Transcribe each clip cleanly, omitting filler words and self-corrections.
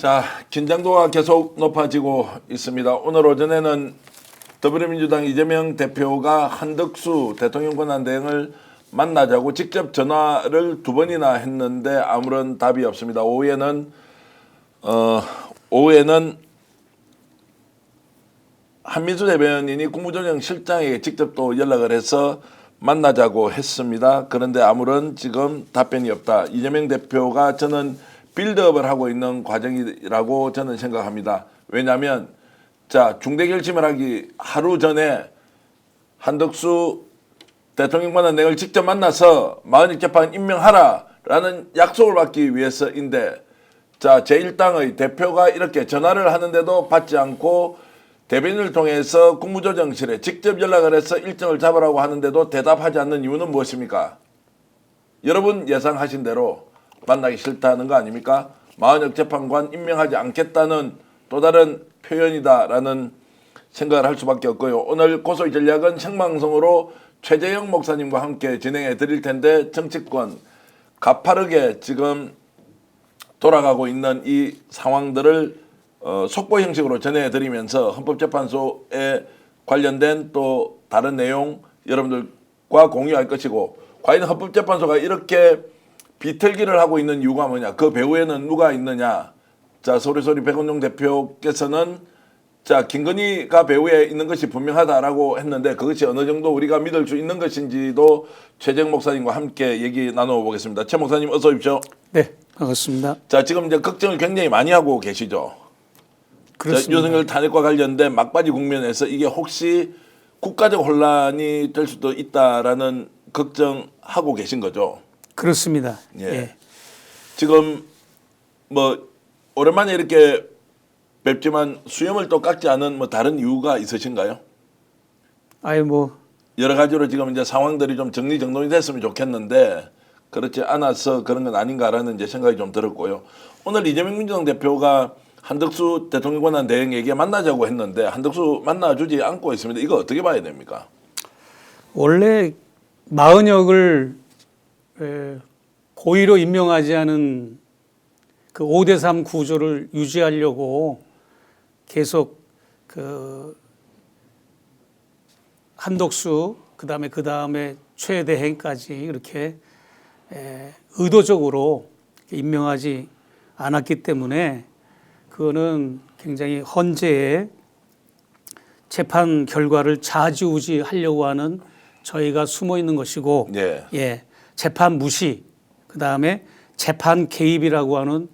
자, 긴장도가 계속 높아지고 있습니다. 오늘 오전에는 더불어민주당 이재명 대표가 한덕수 대통령 권한대행을 만나자고 직접 전화를 2번이나 했는데 아무런 답이 없습니다. 오후에는 한민수 대변인이 국무조정 실장에게 직접 또 연락을 해서 만나자고 했습니다. 그런데 아무런 지금 답변이 없다. 이재명 대표가 저는 빌드업을 하고 있는 과정이라고 저는 생각합니다. 왜냐하면 자, 중대 결심을 하기 하루 전에 한덕수 대통령 권한대행을 직접 만나서 마흔일 재판 임명하라라는 약속을 받기 위해서인데, 자, 제1당의 대표가 이렇게 전화를 하는데도 받지 않고 대변인을 통해서 국무조정실에 직접 연락을 해서 일정을 잡으라고 하는데도 대답하지 않는 이유는 무엇입니까? 여러분 예상하신 대로 만나기 싫다는 거 아닙니까? 마흔역 재판관 임명하지 않겠다는 또 다른 표현이다라는 생각을 할 수밖에 없고요. 오늘 고소의 전략은 생방송으로 최재형 목사님과 함께 진행해 드릴 텐데, 정치권 가파르게 지금 돌아가고 있는 이 상황들을 속보 형식으로 전해드리면서 헌법재판소에 관련된 또 다른 내용 여러분들과 공유할 것이고, 과연 헌법재판소가 이렇게 비틀기를 하고 있는 이유가 뭐냐, 그 배후에는 누가 있느냐. 자, 소리소리 백운용 대표께서는 자, 김건희가 배후에 있는 것이 분명하다라고 했는데 그것이 어느 정도 우리가 믿을 수 있는 것인지도 최재형 목사님과 함께 얘기 나눠보겠습니다. 최 목사님 어서 오십시오. 네, 반갑습니다. 자, 지금 이제 걱정을 굉장히 많이 하고 계시죠. 그렇습니다. 자, 윤석열 탄핵과 관련된 막바지 국면에서 이게 혹시 국가적 혼란이 될 수도 있다라는 걱정하고 계신 거죠. 그렇습니다. 예. 예. 지금 뭐 오랜만에 이렇게 뵙지만 수염을 또 깎지 않은 뭐 다른 이유가 있으신가요? 아유 뭐 여러 가지로 지금 이제 상황들이 좀 정리정돈이 됐으면 좋겠는데 그렇지 않아서 그런 건 아닌가라는 이제 생각이 좀 들었고요. 오늘 이재명 민주당 대표가 한덕수 대통령 권한대행에게 만나자고 했는데 한덕수 만나주지 않고 있습니다. 이거 어떻게 봐야 됩니까? 원래 마흔역을 고의로 임명하지 않은 그 5대3 구조를 유지하려고 계속 그 한덕수 그다음에 최대행까지 이렇게 의도적으로 임명하지 않았기 때문에 그거는 굉장히 헌재의 재판 결과를 좌지우지하려고 하는 저희가 숨어 있는 것이고, 네. 예, 재판 무시, 그다음에 재판 개입이라고 하는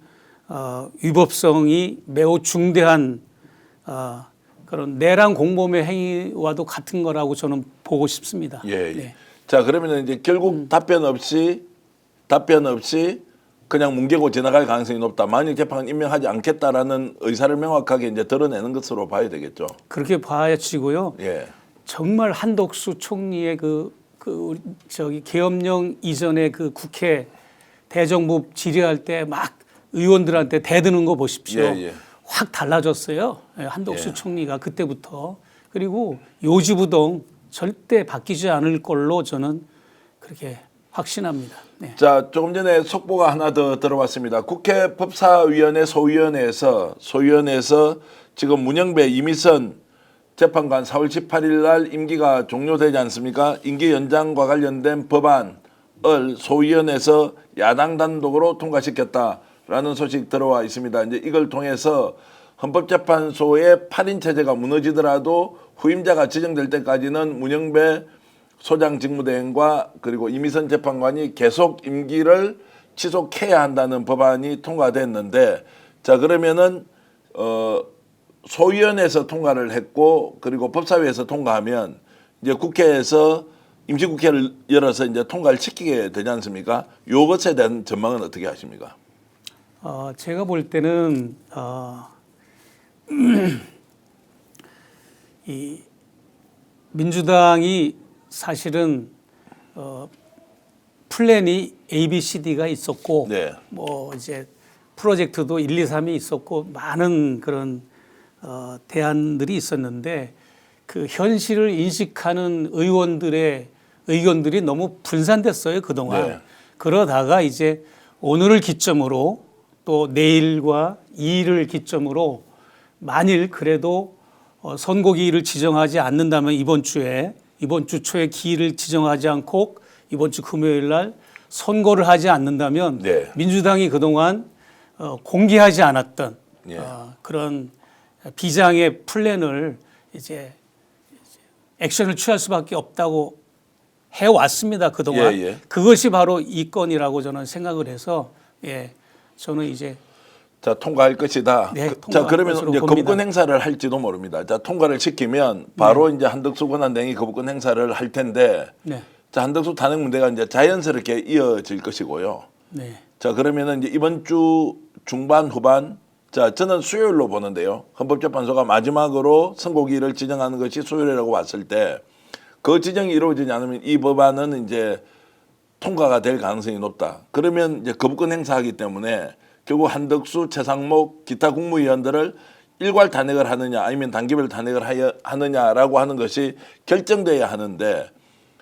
위법성이 매우 중대한 그런 내란 공범의 행위와도 같은 거라고 저는 보고 싶습니다. 예. 네. 자, 그러면 이제 결국 답변 없이 그냥 뭉개고 지나갈 가능성이 높다. 만일 재판 임명하지 않겠다라는 의사를 명확하게 이제 드러내는 것으로 봐야 되겠죠. 그렇게 봐야지고요. 예. 정말 한덕수 총리의 계엄령 이전에 그 국회 대정부 질의할 때 막 의원들한테 대드는 거 보십시오. 예. 확 달라졌어요. 한덕수 예. 총리가 그때부터. 그리고 요지부동 절대 바뀌지 않을 걸로 저는 그렇게 확신합니다. 네. 자, 조금 전에 속보가 하나 더 들어왔습니다. 국회 법사위원회 소위원회에서 지금 문영배 이미선 재판관 4월 18일 날 임기가 종료되지 않습니까? 임기 연장과 관련된 법안을 소위원회에서 야당 단독으로 통과시켰다라는 소식 들어와 있습니다. 이제 이걸 통해서 헌법재판소의 8인 체제가 무너지더라도 후임자가 지정될 때까지는 문영배 소장 직무대행과 그리고 이미선 재판관이 계속 임기를 지속해야 한다는 법안이 통과됐는데, 자, 그러면은 소위원회에서 통과를 했고 그리고 법사위에서 통과하면 이제 국회에서 임시국회를 열어서 이제 통과를 시키게 되지 않습니까? 이것에 대한 전망은 어떻게 하십니까? 제가 볼 때는 이 민주당이 사실은 플랜이 A, B, C, D가 있었고, 네. 뭐 이제 프로젝트도 1, 2, 3이 있었고 많은 그런 대안들이 있었는데 그 현실을 인식하는 의원들의 의견들이 너무 분산됐어요 그동안. 네. 그러다가 이제 오늘을 기점으로 또 내일과 2일을 기점으로 만일 그래도 선고기일을 지정하지 않는다면 이번 주 초에 기일을 지정하지 않고 이번 주 금요일 날 선고를 하지 않는다면 네. 민주당이 그동안 공개하지 않았던 예. 그런 비장의 플랜을 이제 액션을 취할 수밖에 없다고 해왔습니다. 그동안. 예, 예. 그것이 바로 이 건이라고 저는 생각을 해서 저는 이제 자, 통과할 것이다. 네, 자, 통과할 그러면 것으로 이제 봅니다. 거부권 행사를 할지도 모릅니다. 자, 통과를 시키면 바로 이제 한덕수 권한대행이 거부권 행사를 할 텐데, 네. 자, 한덕수 탄핵 문제가 이제 자연스럽게 이어질 것이고요. 네. 자, 그러면은 이제 이번 주 중반 후반, 자, 저는 수요일로 보는데요. 헌법재판소가 마지막으로 선고기일을 지정하는 것이 수요일이라고 봤을 때, 그 지정이 이루어지지 않으면 이 법안은 이제 통과가 될 가능성이 높다. 그러면 이제 거부권 행사하기 때문에 결국 한덕수, 최상목, 기타 국무위원들을 일괄 탄핵을 하느냐 아니면 단계별 탄핵을 하느냐라고 하는 것이 결정돼야 하는데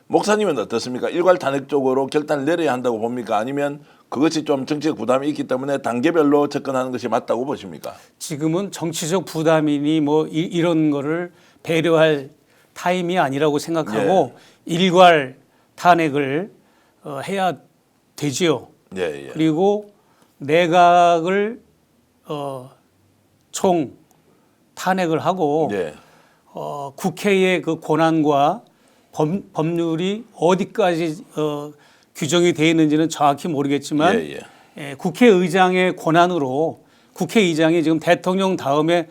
목사님은 어떻습니까? 일괄 탄핵 쪽으로 결단을 내려야 한다고 봅니까? 아니면 그것이 좀 정치적 부담이 있기 때문에 단계별로 접근하는 것이 맞다고 보십니까? 지금은 정치적 부담이니 뭐 이런 거를 배려할 타임이 아니라고 생각하고 일괄 탄핵을 해야 되지요. 예, 예. 그리고 내각을 총 탄핵을 하고 예. 국회의 그 권한과 법률이 어디까지 규정이 되어 있는지는 정확히 모르겠지만 예, 국회의장의 권한으로 국회의장이 지금 대통령 다음에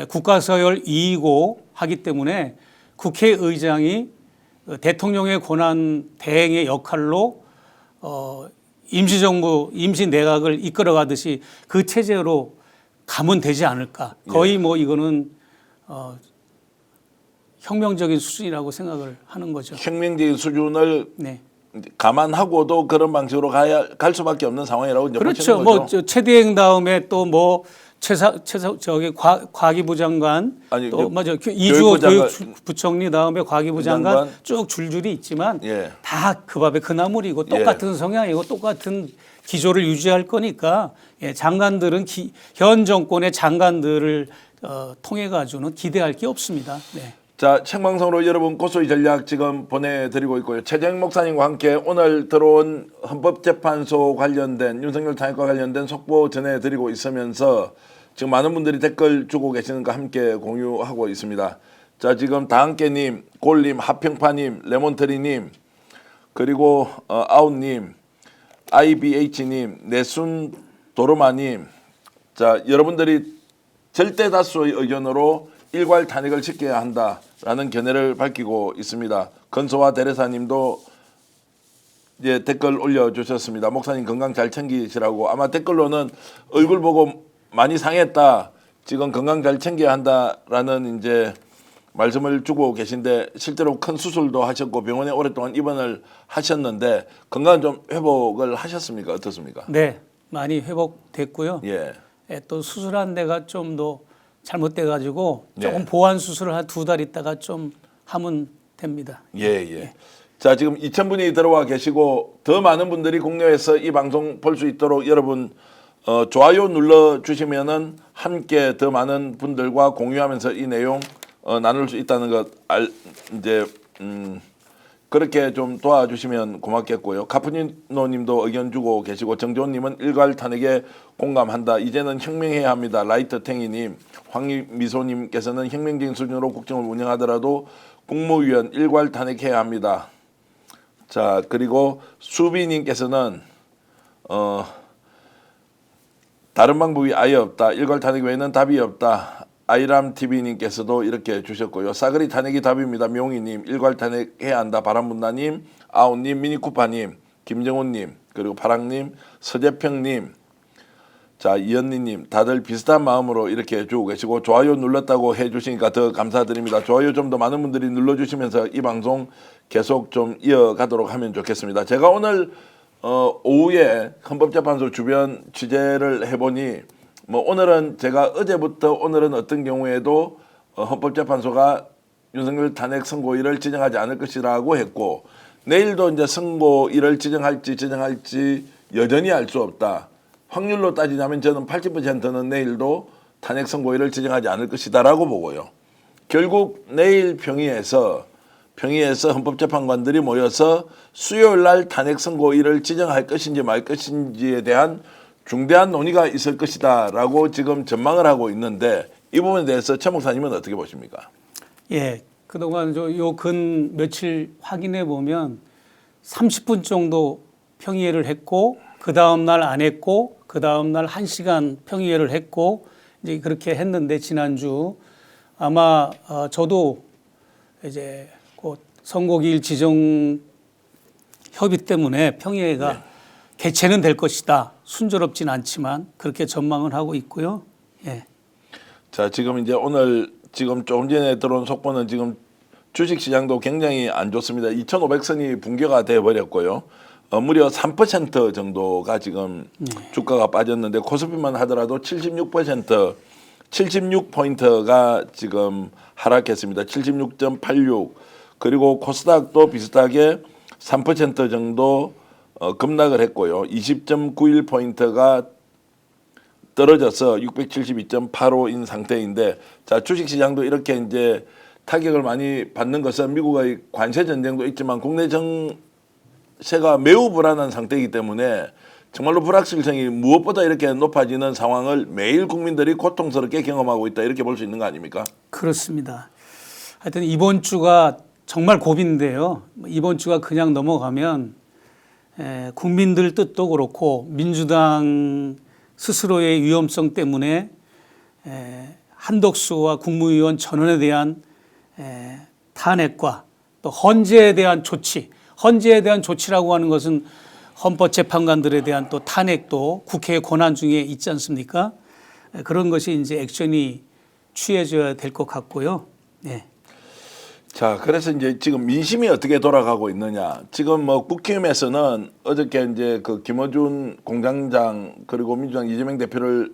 국가서열 2위고 하기 때문에 국회의장이 대통령의 권한 대행의 역할로 임시정부, 임시내각을 이끌어가듯이 그 체제로 가면 되지 않을까. 거의 뭐 이거는 혁명적인 수준이라고 생각을 하는 거죠. 혁명적인 수준을 네. 감안하고도 그런 방식으로 갈 수밖에 없는 상황이라고 이제 그렇죠. 보시는 뭐 거죠. 최대행 다음에 또 뭐 저기 과기부 장관 아니, 또 맞아 이주호 교육부 교육부총리 다음에 과기부 장관 장관. 쭉 줄줄이 있지만 예. 다 그 밥에 그 나물이고 똑같은 성향이고 똑같은 기조를 유지할 거니까 장관들은 현 정권의 장관들을 통해 가지고는 기대할 게 없습니다. 네. 자, 생방송으로 여러분 고소의 전략 지금 보내드리고 있고요. 최재형 목사님과 함께 오늘 들어온 헌법재판소 관련된 윤석열 탄핵과 관련된 속보 전해드리고 있으면서 지금 많은 분들이 댓글 주고 계시는 거 함께 공유하고 있습니다. 자, 지금 다함께님, 골님, 하평파님, 레몬트리님, 그리고 아웃님, IBH님, 내순 도르마님, 자, 여러분들이 절대 다수의 의견으로 일괄 탄핵을 시켜야 한다라는 견해를 밝히고 있습니다. 건소와 대레사님도 이제 댓글 올려주셨습니다. 목사님 건강 잘 챙기시라고. 아마 댓글로는 얼굴 보고 많이 상했다. 지금 건강 잘 챙겨야 한다라는 이제 말씀을 주고 계신데 실제로 큰 수술도 하셨고 병원에 오랫동안 입원을 하셨는데 건강 좀 회복을 하셨습니까? 어떻습니까? 네, 많이 회복됐고요. 예. 또 수술한 데가 좀 더 잘못돼 가지고 조금 네. 보완 수술을 한 2달 있다가 좀 하면 됩니다. 예. 자, 지금 2,000분이 들어와 계시고 더 많은 분들이 국내에서 이 방송 볼 수 있도록 여러분 좋아요 눌러 주시면은 함께 더 많은 분들과 공유하면서 이 내용 나눌 수 있다는 것 이제 그렇게 좀 도와주시면 고맙겠고요. 카푸니노님도 의견 주고 계시고 정조원님은 일괄 탄핵에 공감한다. 이제는 혁명해야 합니다. 라이트 탱이님, 황미소님께서는 혁명적인 수준으로 국정을 운영하더라도 국무위원 일괄 탄핵해야 합니다. 자, 그리고 수비님께서는 다른 방법이 아예 없다. 일괄 탄핵 외에는 답이 없다. 아이람TV님께서도 이렇게 주셨고요. 싸그리 탄핵이 답입니다. 명희님, 일괄 탄핵해야 한다. 바람분다님, 아웃님, 미니쿠파님, 김정훈님, 그리고 파랑님, 서재평님, 자, 이현리님, 다들 비슷한 마음으로 이렇게 주고 계시고 좋아요 눌렀다고 해주시니까 더 감사드립니다. 좋아요 좀 더 많은 분들이 눌러주시면서 이 방송 계속 좀 이어가도록 하면 좋겠습니다. 제가 오늘 오후에 헌법재판소 주변 취재를 해보니 뭐 오늘은 제가 어제부터 오늘은 어떤 경우에도 헌법재판소가 윤석열 탄핵 선고일을 지정하지 않을 것이라고 했고 내일도 이제 선고일을 지정할지 여전히 알 수 없다. 확률로 따지자면 저는 80%는 내일도 탄핵 선고일을 지정하지 않을 것이다라고 보고요. 결국 내일 평의에서 헌법재판관들이 모여서 수요일 날 탄핵 선고일을 지정할 것인지 말 것인지에 대한 중대한 논의가 있을 것이다라고 지금 전망을 하고 있는데 이 부분에 대해서 최 목사님은 어떻게 보십니까? 예, 그동안 요 근 며칠 확인해 보면 30분 정도 평의회를 했고 그 다음 날 안 했고 그 다음 날 1시간 평의회를 했고 이제 그렇게 했는데 지난주 아마 저도 이제 곧 선고기일 지정 협의 때문에 평의회가 네. 개최는 될 것이다. 순조롭진 않지만 그렇게 전망을 하고 있고요. 예. 자, 지금 이제 오늘 지금 조금 전에 들어온 속보는 지금 주식 시장도 굉장히 안 좋습니다. 2,500선이 붕괴가 돼 버렸고요. 무려 3% 정도가 지금 주가가 빠졌는데 코스피만 하더라도 76포인트가 지금 하락했습니다. 76.86. 그리고 코스닥도 비슷하게 3% 정도 급락을 했고요. 20.91포인트가 떨어져서 672.85인 상태인데, 자, 주식 시장도 이렇게 이제 타격을 많이 받는 것은 미국의 관세 전쟁도 있지만 국내 정세가 매우 불안한 상태이기 때문에 정말로 불확실성이 무엇보다 이렇게 높아지는 상황을 매일 국민들이 고통스럽게 경험하고 있다, 이렇게 볼 수 있는 거 아닙니까? 그렇습니다. 하여튼 이번 주가 정말 고비인데요. 이번 주가 그냥 넘어가면 국민들 뜻도 그렇고 민주당 스스로의 위험성 때문에 한덕수와 국무위원 전원에 대한 탄핵과 또 헌재에 대한 조치, 헌재에 대한 조치라고 하는 것은 헌법재판관들에 대한 또 탄핵도 국회의 권한 중에 있지 않습니까? 그런 것이 이제 액션이 취해져야 될 것 같고요. 네. 자, 그래서 이제 지금 민심이 어떻게 돌아가고 있느냐. 지금 뭐 국힘에서는 어저께 이제 그 김어준 공장장 그리고 민주당 이재명 대표를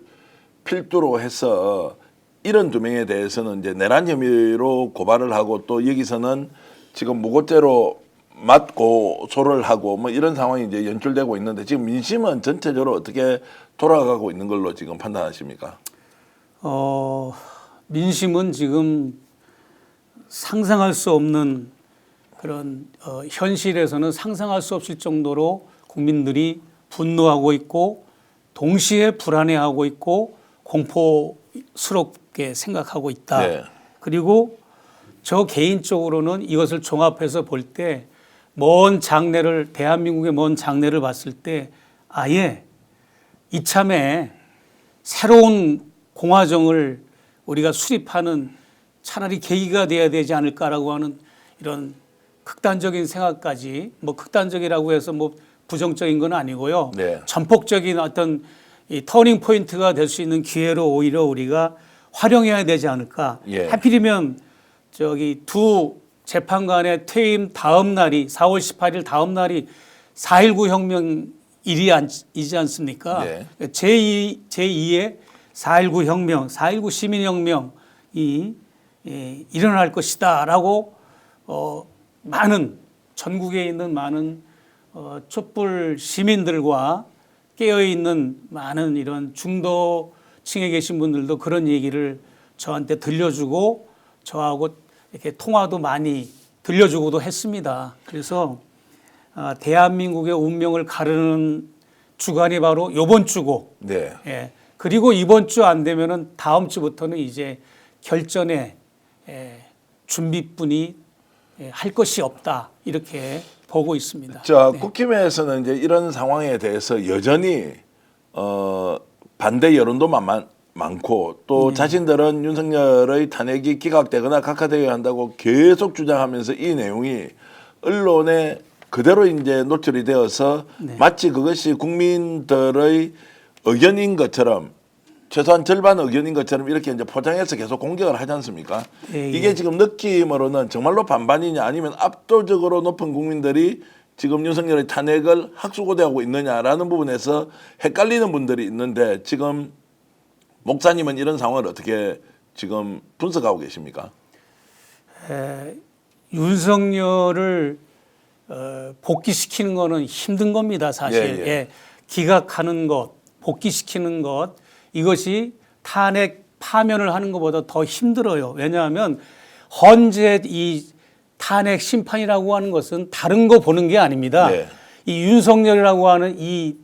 필두로 해서 72명에 대해서는 이제 내란 혐의로 고발을 하고 또 여기서는 지금 무고죄로 맞고소를 하고 뭐 이런 상황이 이제 연출되고 있는데 지금 민심은 전체적으로 어떻게 돌아가고 있는 걸로 지금 판단하십니까? 민심은 지금 상상할 수 없는 그런 현실에서는 상상할 수 없을 정도로 국민들이 분노하고 있고 동시에 불안해하고 있고 공포스럽게 생각하고 있다. 네. 그리고 저 개인적으로는 이것을 종합해서 볼 때 먼 장래를 대한민국의 먼 장래를 봤을 때 아예 이참에 새로운 공화정을 우리가 수립하는 차라리 계기가 돼야 되지 않을까라고 하는 이런 극단적인 생각까지 뭐 극단적이라고 해서 뭐 부정적인 건 아니고요. 네. 전폭적인 어떤 이 터닝 포인트가 될 수 있는 기회로 오히려 우리가 활용해야 되지 않을까. 예. 하필이면 저기 두 재판관의 퇴임 다음 날이 4월 18일 다음 날이 4.19 혁명일이지 않습니까? 네. 제2의 4.19 혁명, 4.19 시민혁명이 일어날 것이다라고 많은 전국에 있는 많은 촛불 시민들과 깨어 있는 많은 이런 중도층에 계신 분들도 그런 얘기를 저한테 들려주고 저하고 이렇게 통화도 많이 들려주고도 했습니다. 그래서 대한민국의 운명을 가르는 주간이 바로 이번 주고, 네. 예. 그리고 이번 주 안 되면은 다음 주부터는 이제 결전에 준비뿐이 할 것이 없다 이렇게 보고 있습니다. 자, 네. 국힘에서는 이제 이런 상황에 대해서 여전히 반대 여론도 많고 또 자신들은 윤석열의 탄핵이 기각되거나 각하되어야 한다고 계속 주장하면서 이 내용이 언론에 그대로 이제 노출이 되어서 마치 그것이 국민들의 의견인 것처럼 최소한 절반 의견인 것처럼 이렇게 이제 포장해서 계속 공격을 하지 않습니까? 예, 예. 이게 지금 느낌으로는 정말로 반반이냐 아니면 압도적으로 높은 국민들이 지금 윤석열의 탄핵을 학수고대하고 있느냐라는 부분에서 헷갈리는 분들이 있는데 지금 목사님은 이런 상황을 어떻게 지금 분석하고 계십니까? 윤석열을 복귀시키는 거는 힘든 겁니다, 사실. 예, 예. 기각하는 것, 복귀시키는 것, 이것이 탄핵 파면을 하는 것보다 더 힘들어요. 왜냐하면 헌재 이 탄핵 심판이라고 하는 것은 다른 거 보는 게 아닙니다. 네. 이 윤석열이라고 하는 이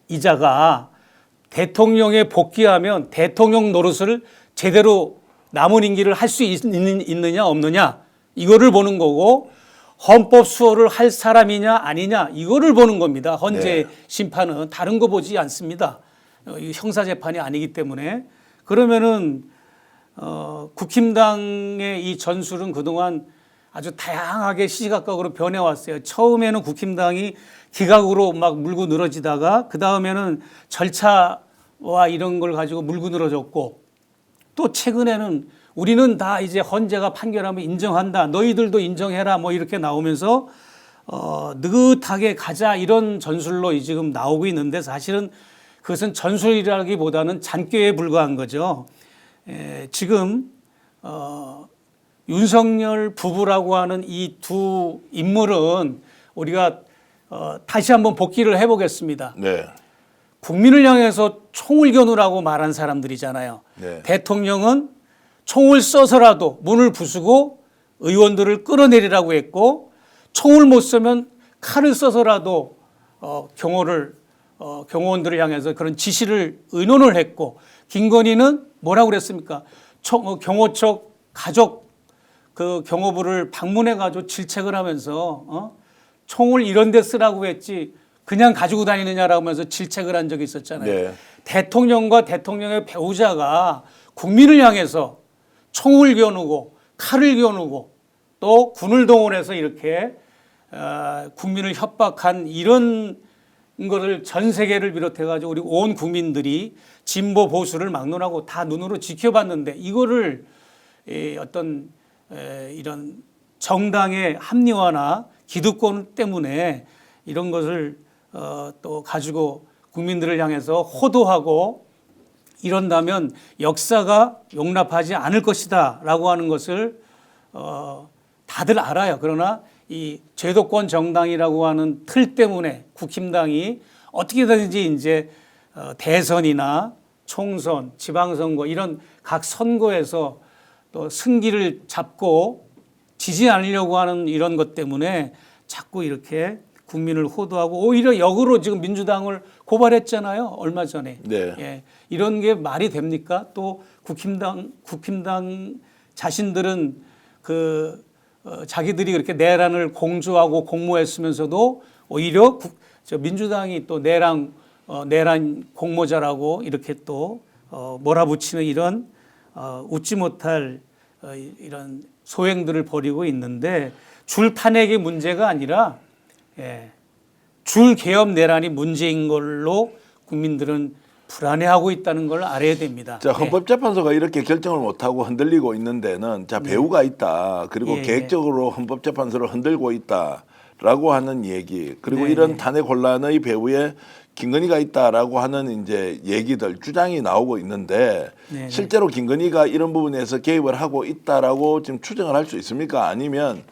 이자가 대통령에 복귀하면 대통령 노릇을 제대로 남은 임기를 할 수 있느냐 없느냐 이거를 보는 거고, 헌법 수호를 할 사람이냐 아니냐 이거를 보는 겁니다. 헌재 네. 심판은 다른 거 보지 않습니다. 형사 재판이 아니기 때문에. 그러면은 국힘당의 이 전술은 그동안 아주 다양하게 시시각각으로 변해왔어요. 처음에는 국힘당이 기각으로 막 물고 늘어지다가 그 다음에는 절차와 이런 걸 가지고 물고 늘어졌고, 또 최근에는 우리는 다 이제 헌재가 판결하면 인정한다, 너희들도 인정해라 뭐 이렇게 나오면서 느긋하게 가자 이런 전술로 지금 나오고 있는데, 사실은 그것은 전술이라기보다는 잔꾀에 불과한 거죠. 지금 윤석열 부부라고 하는 이 두 인물은 우리가 다시 한번 복기를 해보겠습니다. 네. 국민을 향해서 총을 겨누라고 말한 사람들이잖아요. 네. 대통령은 총을 써서라도 문을 부수고 의원들을 끌어내리라고 했고, 총을 못 쏘면 칼을 써서라도 경호원들을 향해서 그런 지시를 의논을 했고, 김건희는 뭐라고 그랬습니까? 경호처 가족 그 경호부를 방문해 가지고 질책을 하면서 총을 이런 데 쓰라고 했지 그냥 가지고 다니느냐라고 하면서 질책을 한 적이 있었잖아요. 네. 대통령과 대통령의 배우자가 국민을 향해서 총을 겨누고 칼을 겨누고 또 군을 동원해서 이렇게 국민을 협박한 이런 거를 전 세계를 비롯해 가지고 우리 온 국민들이 진보 보수를 막론하고 다 눈으로 지켜봤는데, 이거를 어떤 이런 정당의 합리화나 기득권 때문에 이런 것을 또 가지고 국민들을 향해서 호도하고 이런다면 역사가 용납하지 않을 것이다라고 하는 것을 다들 알아요. 그러나 이 제도권 정당이라고 하는 틀 때문에 국힘당이 어떻게든지 이제 대선이나 총선, 지방선거 이런 각 선거에서 또 승기를 잡고 지지 않으려고 하는 이런 것 때문에 자꾸 이렇게 국민을 호도하고 오히려 역으로 지금 민주당을 고발했잖아요. 얼마 전에. 네. 예, 이런 게 말이 됩니까? 또 국힘당 자신들은 자기들이 그렇게 내란을 공조하고 공모했으면서도 오히려 민주당이 또 내란 공모자라고 이렇게 또 몰아붙이는 이런 웃지 못할 이런 소행들을 벌이고 있는데, 줄 탄핵의 문제가 아니라 줄 개업 내란이 문제인 걸로 국민들은 불안해하고 있다는 걸 알아야 됩니다. 자, 헌법재판소가 이렇게 결정을 못하고 흔들리고 있는 데는 배우가 있다. 그리고 계획적으로 헌법재판소를 흔들고 있다라고 하는 얘기. 그리고 이런 탄핵 혼란의 배후에 김건희가 있다라고 하는 이제 얘기들, 주장이 나오고 있는데, 실제로 김건희가 이런 부분에서 개입을 하고 있다라고 지금 추정을 할 수 있습니까? 아니면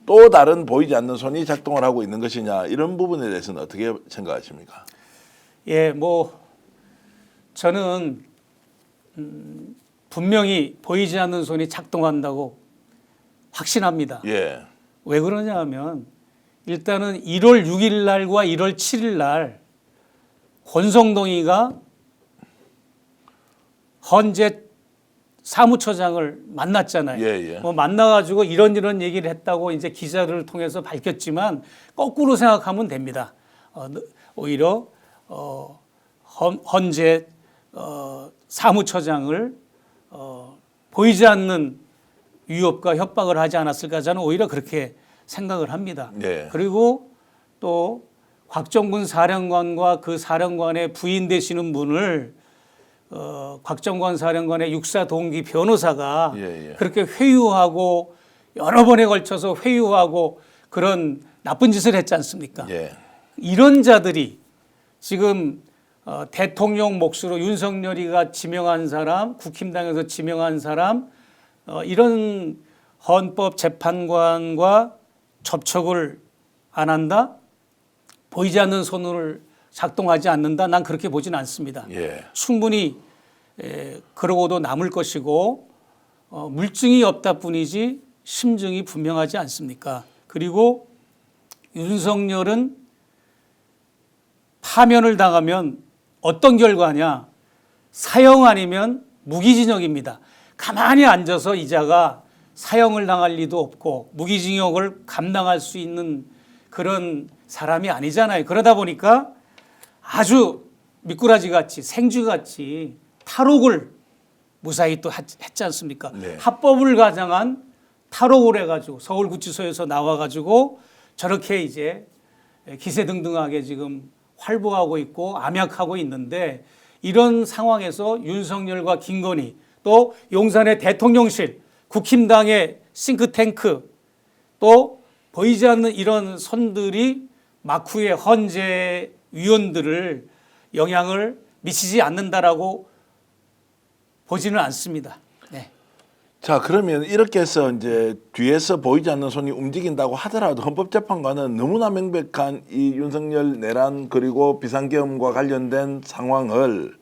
또 다른 보이지 않는 손이 작동을 하고 있는 것이냐, 이런 부분에 대해서는 어떻게 생각하십니까? 예, 저는 분명히 보이지 않는 손이 작동한다고 확신합니다. 예. 왜 그러냐 하면 일단은 1월 6일 날과 1월 7일 날 권성동이가 헌재 사무처장을 만났잖아요. 예. 만나가지고 이런 얘기를 했다고 이제 기자들을 통해서 밝혔지만 거꾸로 생각하면 됩니다. 오히려 헌재 사무처장을 보이지 않는 위협과 협박을 하지 않았을까, 저는 오히려 그렇게 생각을 합니다. 네. 그리고 또 곽정근 사령관과 그 사령관의 부인 되시는 분을 곽정관 사령관의 육사 동기 변호사가 그렇게 회유하고 여러 번에 걸쳐서 회유하고 그런 나쁜 짓을 했지 않습니까? 예. 이런 자들이 지금 대통령 몫으로 윤석열이가 지명한 사람, 국힘당에서 지명한 사람, 이런 헌법재판관과 접촉을 안 한다? 보이지 않는 손을 작동하지 않는다. 난 그렇게 보지는 않습니다. 예. 충분히 그러고도 남을 것이고 물증이 없다 뿐이지 심증이 분명하지 않습니까? 그리고 윤석열은 파면을 당하면 어떤 결과냐? 사형 아니면 무기징역입니다. 가만히 앉아서 이자가 사형을 당할 리도 없고 무기징역을 감당할 수 있는 그런 사람이 아니잖아요. 그러다 보니까 아주 미꾸라지같이 생쥐같이 탈옥을 무사히 또 했지 않습니까? 네. 합법을 가장한 탈옥을 해가지고 서울구치소에서 나와가지고 저렇게 이제 기세등등하게 지금 활보하고 있고 암약하고 있는데 이런 상황에서 윤석열과 김건희 또 용산의 대통령실 국힘당의 싱크탱크 또 보이지 않는 이런 선들이 막후에 헌재 위원들을 영향을 미치지 않는다라고 보지는 않습니다. 네. 자, 그러면 이렇게 해서 이제 뒤에서 보이지 않는 손이 움직인다고 하더라도 헌법재판관은 너무나 명백한 이 윤석열 내란 그리고 비상계엄과 관련된 상황을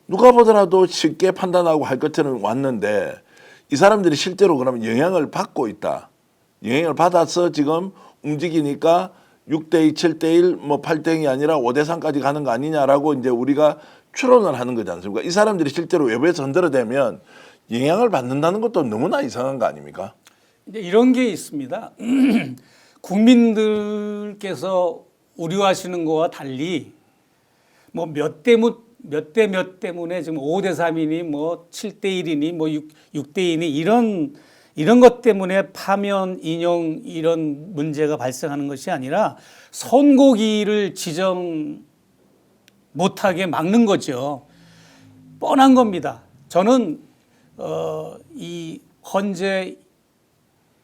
누가 보더라도 쉽게 판단하고 할 것처럼 왔는데 이 사람들이 실제로 그러면 영향을 받고 있다. 영향을 받아서 지금 움직이니까 6대2, 7대1, 뭐 8대0이 아니라 5대3까지 가는 거 아니냐라고 이제 우리가 추론을 하는 거지 않습니까? 이 사람들이 실제로 외부에서 흔들어대면 영향을 받는다는 것도 너무나 이상한 거 아닙니까? 이제 이런 게 있습니다. 국민들께서 우려하시는 거와 달리 뭐 몇 대 몇 때문에 지금 5대 3이니 뭐 7대 1이니 뭐 6대 2니 이런 것 때문에 파면 인용 이런 문제가 발생하는 것이 아니라 선고기일을 지정 못하게 막는 거죠. 뻔한 겁니다. 저는 이 헌재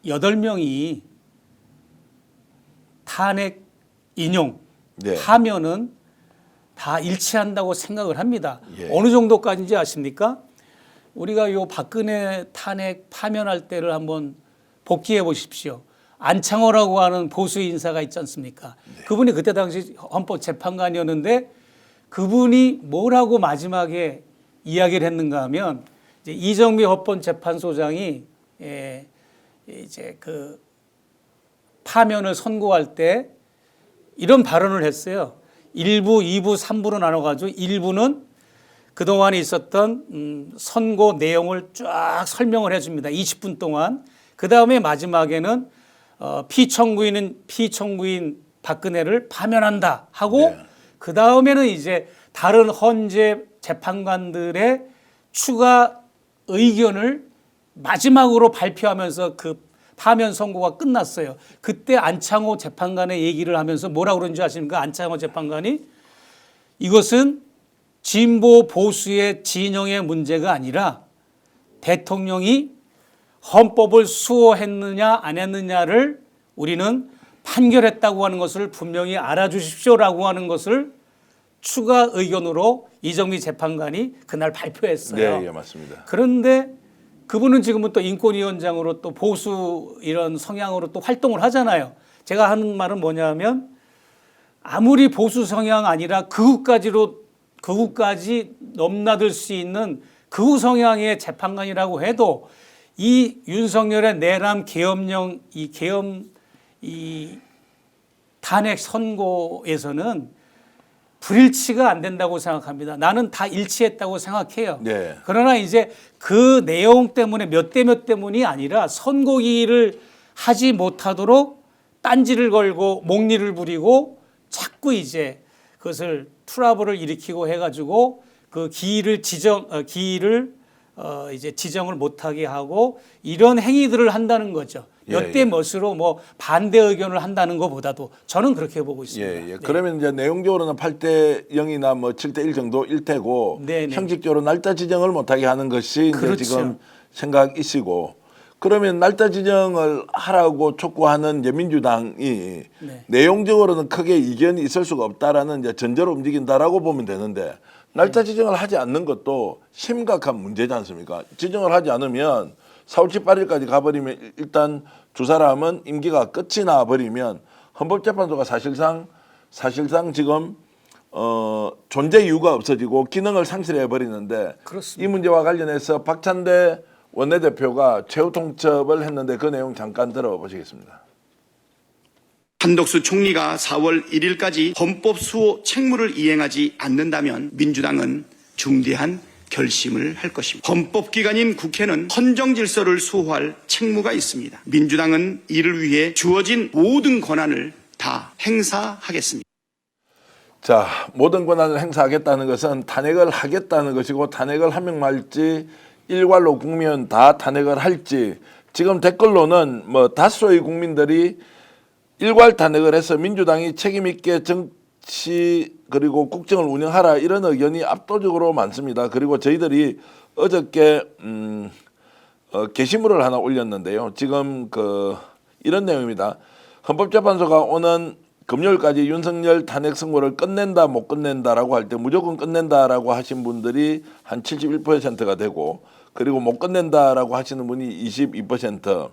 8명이 탄핵 인용 네. 하면은 다 일치한다고 생각을 합니다. 예. 어느 정도까지인지 아십니까? 우리가 요 박근혜 탄핵 파면할 때를 한번 복기해 보십시오. 안창호라고 하는 보수 인사가 있지 않습니까? 네. 그분이 그때 당시 헌법재판관이었는데 그분이 뭐라고 마지막에 이야기를 했는가 하면 이제 이정미 헌법재판소장이 이제 그 파면을 선고할 때 이런 발언을 했어요. 1부, 2부, 3부로 나눠가지고 1부는 그동안에 있었던 선고 내용을 쫙 설명을 해줍니다. 20분 동안. 그 다음에 마지막에는 피청구인 박근혜를 파면한다 하고 네. 그 다음에는 이제 다른 헌재 재판관들의 추가 의견을 마지막으로 발표하면서 그 파면 선고가 끝났어요. 그때 안창호 재판관의 얘기를 하면서 뭐라고 그런지 아십니까? 안창호 재판관이 이것은 진보 보수의 진영의 문제가 아니라 대통령이 헌법을 수호했느냐 안 했느냐를 우리는 판결했다고 하는 것을 분명히 알아주십시오라고 하는 것을 추가 의견으로 이정미 재판관이 그날 발표했어요. 네, 예, 맞습니다. 그런데 그분은 지금은 또 인권위원장으로 또 보수 이런 성향으로 또 활동을 하잖아요. 제가 하는 말은 뭐냐면 아무리 보수 성향 아니라 극우까지 넘나들 수 있는 극우 성향의 재판관이라고 해도 이 윤석열의 내란 계엄령 이 탄핵 선고에서는 불일치가 안 된다고 생각합니다. 나는 다 일치했다고 생각해요. 네. 그러나 이제 그 내용 때문에 몇 대 몇 때문이 아니라 선고기일을 하지 못하도록 딴지를 걸고 목리를 부리고 자꾸 이제 그것을 트러블을 일으키고 해가지고 그 기일을 이제 지정을 못하게 하고 이런 행위들을 한다는 거죠. 몇 대 몇으로 뭐 반대 의견을 한다는 것보다도 저는 그렇게 보고 있습니다. 예, 예. 네. 그러면 이제 내용적으로는 8대 0이나 뭐 7대 1 정도일 테고 네, 네. 형식적으로 날짜 지정을 못하게 하는 것이 그렇죠. 이제 지금 생각이시고 그러면 날짜 지정을 하라고 촉구하는 이제 민주당이 네. 내용적으로는 크게 이견이 있을 수가 없다라는 이제 전제로 움직인다라고 보면 되는데 날짜 지정을 하지 않는 것도 심각한 문제지 않습니까? 지정을 하지 않으면 4월 18일까지 가버리면 일단 두 사람은 임기가 끝이 나 버리면 헌법재판소가 사실상 지금 존재 이유가 없어지고 기능을 상실해 버리는데 그렇습니다. 이 문제와 관련해서 박찬대 원내대표가 최후 통첩을 했는데 그 내용 잠깐 들어보시겠습니다. 한덕수 총리가 4월 1일까지 헌법 수호 책무를 이행하지 않는다면 민주당은 중대한 결심을 할 것입니다. 헌법기관인 국회는 헌정 질서를 수호할 책무가 있습니다. 민주당은 이를 위해 주어진 모든 권한을 다 행사하겠습니다. 자, 모든 권한을 행사하겠다는 것은 탄핵을 하겠다는 것이고 탄핵을 하면 말지 일괄로 국민 다 탄핵을 할지 지금 댓글로는 뭐 다수의 국민들이 일괄 탄핵을 해서 민주당이 책임 있게 정치 그리고 국정을 운영하라 이런 의견이 압도적으로 많습니다. 그리고 저희들이 어저께 게시물을 하나 올렸는데요. 지금 이런 내용입니다. 헌법재판소가 오는 금요일까지 윤석열 탄핵 선고를 끝낸다 못 끝낸다라고 할 때 무조건 끝낸다라고 하신 분들이 한 71%가 되고 그리고 못 끝낸다라고 하시는 분이 22%,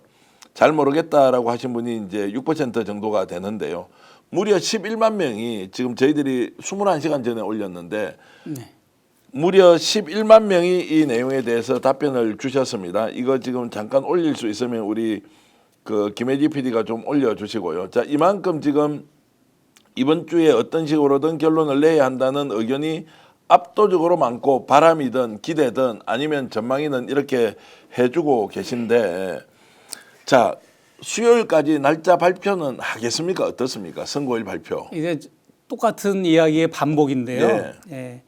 잘 모르겠다라고 하신 분이 이제 6% 정도가 되는데요. 무려 11만 명이 지금 저희들이 21시간 전에 올렸는데 네. 무려 11만 명이 이 내용에 대해서 답변을 주셨습니다. 이거 지금 잠깐 올릴 수 있으면 우리 김혜지 PD가 좀 올려주시고요. 자, 이만큼 지금 이번 주에 어떤 식으로든 결론을 내야 한다는 의견이 압도적으로 많고 바람이든 기대든 아니면 전망이든 이렇게 해주고 계신데 자 수요일까지 날짜 발표는 하겠습니까? 어떻습니까? 선고일 발표. 이제 똑같은 이야기의 반복인데요. 네. 예.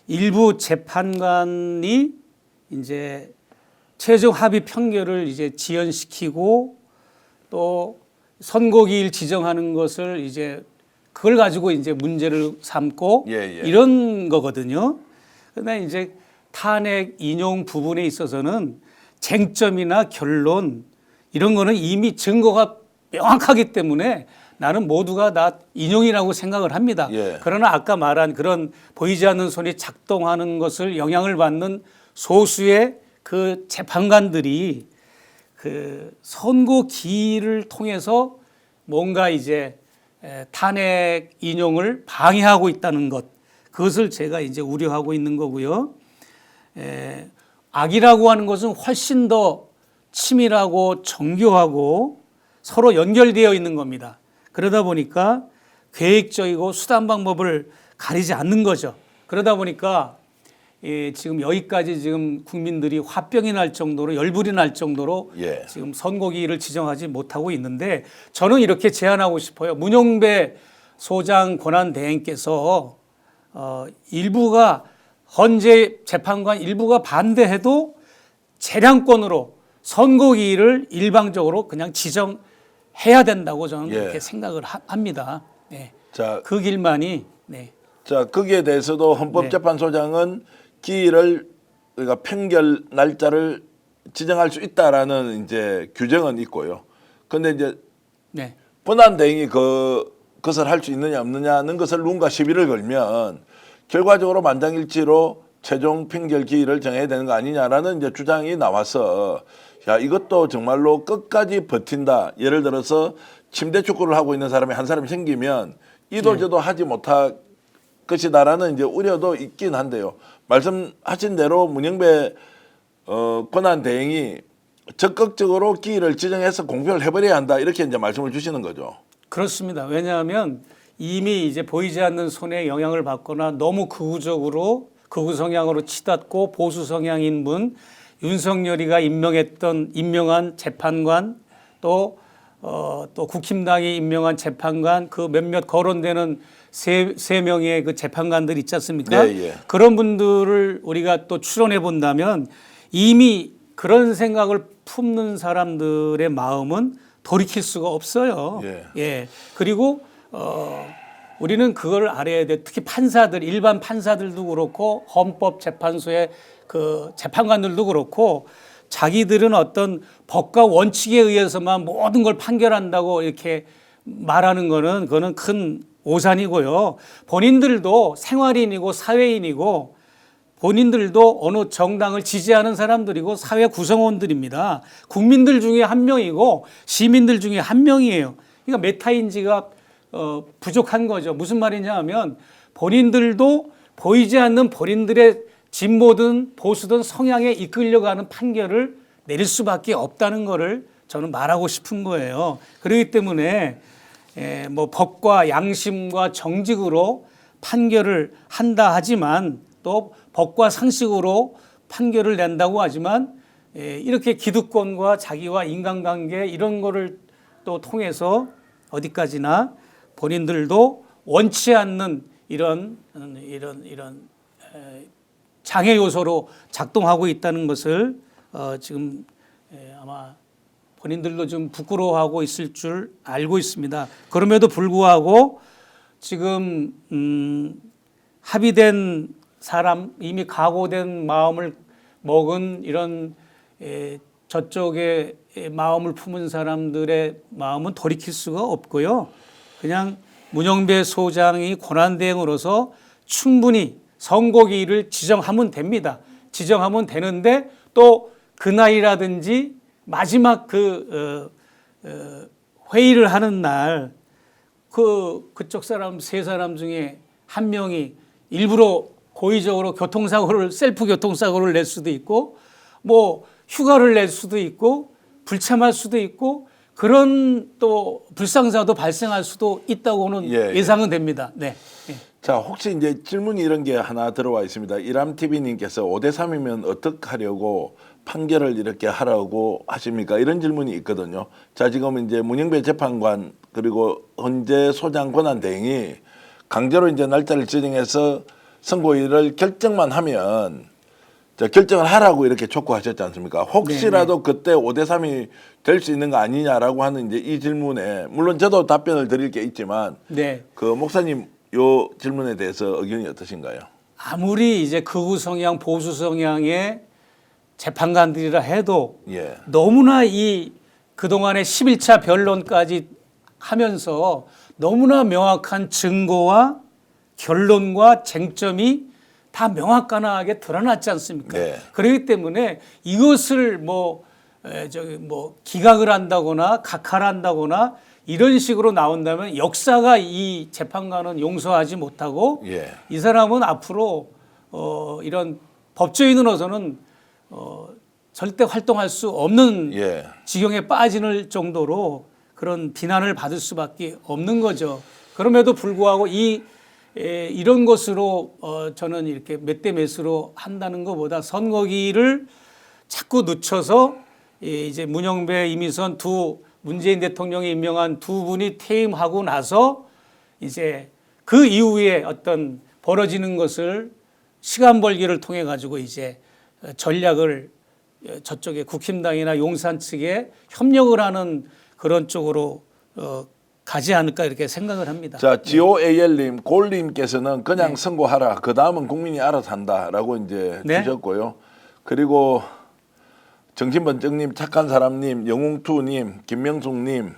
일부 재판관이 이제 최종 합의 판결을 이제 지연시키고 또 선고기일 지정하는 것을 이제 그걸 가지고 이제 문제를 삼고 예. 이런 거거든요. 그런데 이제 탄핵 인용 부분에 있어서는 쟁점이나 결론 이런 거는 이미 증거가 명확하기 때문에 나는 모두가 다 인용이라고 생각을 합니다. 예. 그러나 아까 말한 그런 보이지 않는 손이 작동하는 것을 영향을 받는 소수의 그 재판관들이 그 선고 기일을 통해서 뭔가 이제 탄핵 인용을 방해하고 있다는 것, 그것을 제가 이제 우려하고 있는 거고요. 악이라고 하는 것은 훨씬 더 치밀하고 정교하고 서로 연결되어 있는 겁니다. 그러다 보니까 계획적이고 수단 방법을 가리지 않는 거죠. 그러다 보니까 지금 여기까지 지금 국민들이 화병이 날 정도로 열불이 날 정도로 예. 지금 선고기일을 지정하지 못하고 있는데 저는 이렇게 제안하고 싶어요. 문용배 소장 권한대행께서 일부가 헌재 재판관 일부가 반대해도 재량권으로 선고기일을 일방적으로 그냥 지정해야 된다고 저는 예. 그렇게 생각을 합니다. 네. 자, 그 길만이 네. 자 거기에 대해서도 헌법재판소장은 기일을 그러니까 판결 날짜를 지정할 수 있다라는 이제 규정은 있고요. 그런데 이제 네. 본안 대행이 그것을 할 수 있느냐 없느냐는 것을 누군가 시비를 걸면 결과적으로 만장일치로 최종 판결 기일을 정해야 되는 거 아니냐라는 이제 주장이 나와서 야 이것도 정말로 끝까지 버틴다. 예를 들어서 침대 축구를 하고 있는 사람이 한 사람이 생기면 이도저도 하지 못할 것이다라는 이제 우려도 있긴 한데요. 말씀하신 대로 문영배 권한 대행이 적극적으로 기일을 지정해서 공표를 해버려야 한다 이렇게 이제 말씀을 주시는 거죠. 그렇습니다. 왜냐하면 이미 이제 보이지 않는 손에 영향을 받거나 너무 극우 성향으로 치닫고 보수 성향인 분 윤석열이가 임명한 재판관 또 국힘당이 임명한 재판관 그 몇몇 거론되는 세 명의 그 재판관들 있지 않습니까? 예. 그런 분들을 우리가 또 추론해 본다면 이미 그런 생각을 품는 사람들의 마음은 돌이킬 수가 없어요. 예. 그리고 우리는 그걸 알아야 돼. 특히 판사들, 일반 판사들도 그렇고 헌법재판소의 그 재판관들도 그렇고 자기들은 어떤 법과 원칙에 의해서만 모든 걸 판결한다고 이렇게 말하는 거는 그거는 큰 오산이고요. 본인들도 생활인이고 사회인이고 본인들도 어느 정당을 지지하는 사람들이고 사회 구성원들입니다. 국민들 중에 한 명이고 시민들 중에 한 명이에요. 그러니까 메타인지가 부족한 거죠. 무슨 말이냐 하면 본인들도 보이지 않는 본인들의 진보든 보수든 성향에 이끌려가는 판결을 내릴 수밖에 없다는 것을 저는 말하고 싶은 거예요. 그렇기 때문에 뭐 법과 양심과 정직으로 판결을 한다 하지만 또 법과 상식으로 판결을 낸다고 하지만 이렇게 기득권과 자기와 인간관계 이런 거를 또 통해서 어디까지나 본인들도 원치 않는 이런 장애 요소로 작동하고 있다는 것을 지금 아마 본인들도 좀 부끄러워하고 있을 줄 알고 있습니다. 그럼에도 불구하고 지금 합의된 사람, 이미 각오된 마음을 먹은 이런 저쪽에 마음을 품은 사람들의 마음은 돌이킬 수가 없고요. 그냥 문영배 소장이 권한대행으로서 충분히 선고기일을 지정하면 됩니다. 지정하면 되는데 또 그날이라든지 마지막 회의를 하는 날 그쪽 사람 세 사람 중에 한 명이 일부러 고의적으로 셀프 교통사고를 낼 수도 있고 뭐 휴가를 낼 수도 있고 불참할 수도 있고 그런 또 불상사도 발생할 수도 있다고는 예상은 됩니다. 네. 자, 혹시 이제 질문이 이런 게 하나 들어와 있습니다. 이람TV님께서 5대3이면 어떻게 하려고 판결을 이렇게 하라고 하십니까? 이런 질문이 있거든요. 자, 지금 이제 문영배 재판관 그리고 헌재 소장 권한대행이 강제로 이제 날짜를 지정해서 선고일을 결정만 하면 결정을 하라고 이렇게 촉구하셨지 않습니까? 혹시라도 그때 5대3이 될 수 있는 거 아니냐라고 하는 이제 이 질문에 물론 저도 답변을 드릴 게 있지만 그 목사님 요 질문에 대해서 의견이 어떠신가요? 아무리 이제 극우 성향, 보수 성향의 재판관들이라 해도 너무나 이 그동안의 11차 변론까지 하면서 너무나 명확한 증거와 결론과 쟁점이 다 명확하게 드러났지 않습니까? 그렇기 때문에 이것을 뭐 기각을 한다거나 각하를 한다거나 이런 식으로 나온다면 역사가 이 재판관은 용서하지 못하고 이 사람은 앞으로 이런 법조인으로서는 절대 활동할 수 없는 지경에 빠지는 정도로 그런 비난을 받을 수밖에 없는 거죠. 그럼에도 불구하고 이런 것으로 저는 이렇게 몇 대 몇으로 한다는 것보다 선거기를 자꾸 늦춰서 이제 문영배, 이미선 문재인 대통령이 임명한 두 분이 퇴임하고 나서 이제 그 이후에 어떤 벌어지는 것을 시간 벌기를 통해 가지고 이제 전략을 저쪽에 국힘당이나 용산 측에 협력을 하는 그런 쪽으로 가지 않을까 이렇게 생각을 합니다. 자, GOAL님, 골님께서는 그냥 선고하라. 그 다음은 국민이 알아서 한다라고 이제 주셨고요. 그리고 정신번쩍님, 착한 사람님, 영웅투님, 김명숙님,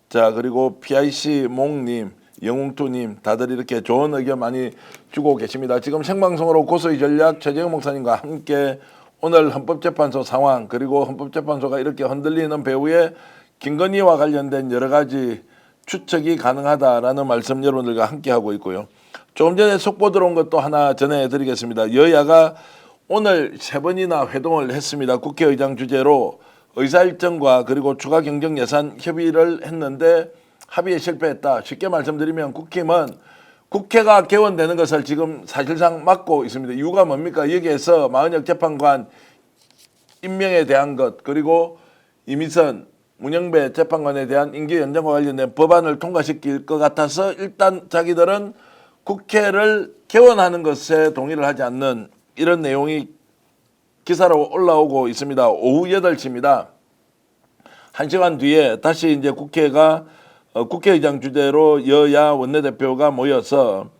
자 그리고 PIC 몽님, 영웅투님 다들 이렇게 좋은 의견 많이 주고 계십니다. 지금 생방송으로 고소의 전략 최재형 목사님과 함께 오늘 헌법재판소 상황 그리고 헌법재판소가 이렇게 흔들리는 배후에 김건희와 관련된 여러 가지 추측이 가능하다라는 말씀 여러분들과 함께 하고 있고요. 조금 전에 속보 들어온 것도 하나 전해드리겠습니다. 여야가 오늘 3번이나 회동을 했습니다. 국회의장 주재로 의사일정과 그리고 추가 경정 예산 협의를 했는데 합의에 실패했다. 쉽게 말씀드리면 국힘은 국회가 개원되는 것을 지금 사실상 막고 있습니다. 이유가 뭡니까? 여기에서 마은혁 재판관 임명에 대한 것 그리고 이미선 문영배 재판관에 대한 임기 연장과 관련된 법안을 통과시킬 것 같아서 일단 자기들은 국회를 개원하는 것에 동의를 하지 않는 이런 내용이 기사로 올라오고 있습니다. 오후 8시입니다. 1시간 뒤에 다시 이제 국회가 국회의장 주재로 여야 원내대표가 모여서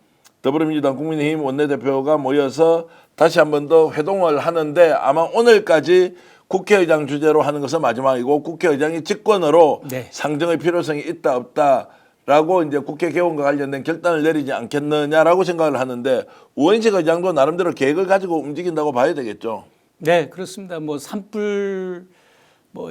더불어민주당 국민의힘 원내대표가 모여서 다시 한 번 더 회동을 하는데 아마 오늘까지 국회의장 주재로 하는 것은 마지막이고 국회의장이 직권으로 상정의 필요성이 있다 없다라고 이제 국회 개원과 관련된 결단을 내리지 않겠느냐라고 생각을 하는데 우원식 의장도 나름대로 계획을 가지고 움직인다고 봐야 되겠죠. 네, 그렇습니다. 뭐 산불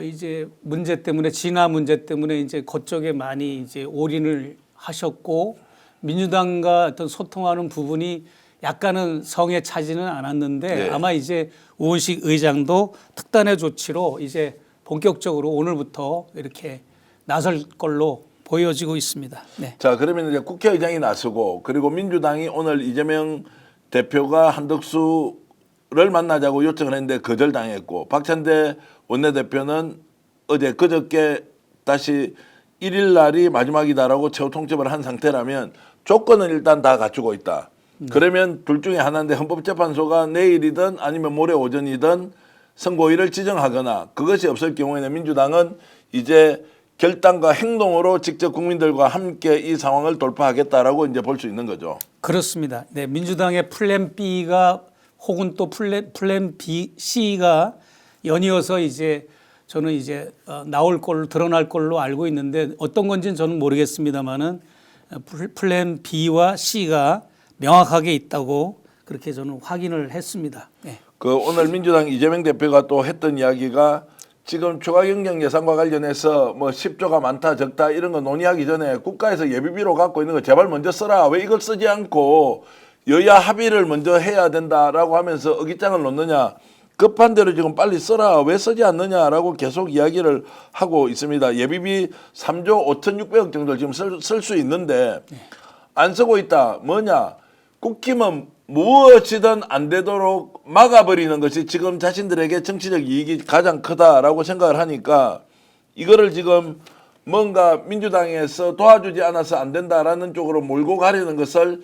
이제 문제 때문에 진화 문제 때문에 이제 그쪽에 많이 이제 올인을 하셨고 민주당과 어떤 소통하는 부분이 약간은 성에 차지는 않았는데 네. 아마 이제 우원식 의장도 특단의 조치로 이제 본격적으로 오늘부터 이렇게 나설 걸로 보여지고 있습니다. 네. 자, 그러면 이제 국회의장이 나서고 그리고 민주당이 오늘 이재명 대표가 한덕수를 만나자고 요청을 했는데 거절당했고 박찬대 원내대표는 어제 그저께 다시 1일 날이 마지막이다라고 최후 통첩을 한 상태라면 조건은 일단 다 갖추고 있다. 그러면 둘 중에 하나인데 헌법재판소가 내일이든 아니면 모레 오전이든 선고일을 지정하거나 그것이 없을 경우에는 민주당은 이제 결단과 행동으로 직접 국민들과 함께 이 상황을 돌파하겠다라고 이제 볼 수 있는 거죠. 그렇습니다. 네, 민주당의 플랜 B가 혹은 또 플랜 B, C가 연이어서 이제 저는 이제 나올 걸로 드러날 걸로 알고 있는데 어떤 건지는 저는 모르겠습니다만은 플랜 B와 C가 명확하게 있다고 그렇게 저는 확인을 했습니다. 네. 그 오늘 민주당 이재명 대표가 또 했던 이야기가 지금 추가 경정 예산과 관련해서 뭐 10조가 많다 적다 이런 거 논의하기 전에 국가에서 예비비로 갖고 있는 거 제발 먼저 써라. 왜 이걸 쓰지 않고 여야 합의를 먼저 해야 된다라고 하면서 의기장을 놓느냐. 급한 대로 지금 빨리 써라. 왜 쓰지 않느냐라고 계속 이야기를 하고 있습니다. 예비비 3조 5,600억 정도 지금 쓸 수 있는데 안 쓰고 있다. 뭐냐. 국힘은 무엇이든 안 되도록 막아버리는 것이 지금 자신들에게 정치적 이익이 가장 크다라고 생각을 하니까 이거를 지금 뭔가 민주당에서 도와주지 않아서 안 된다라는 쪽으로 몰고 가려는 것을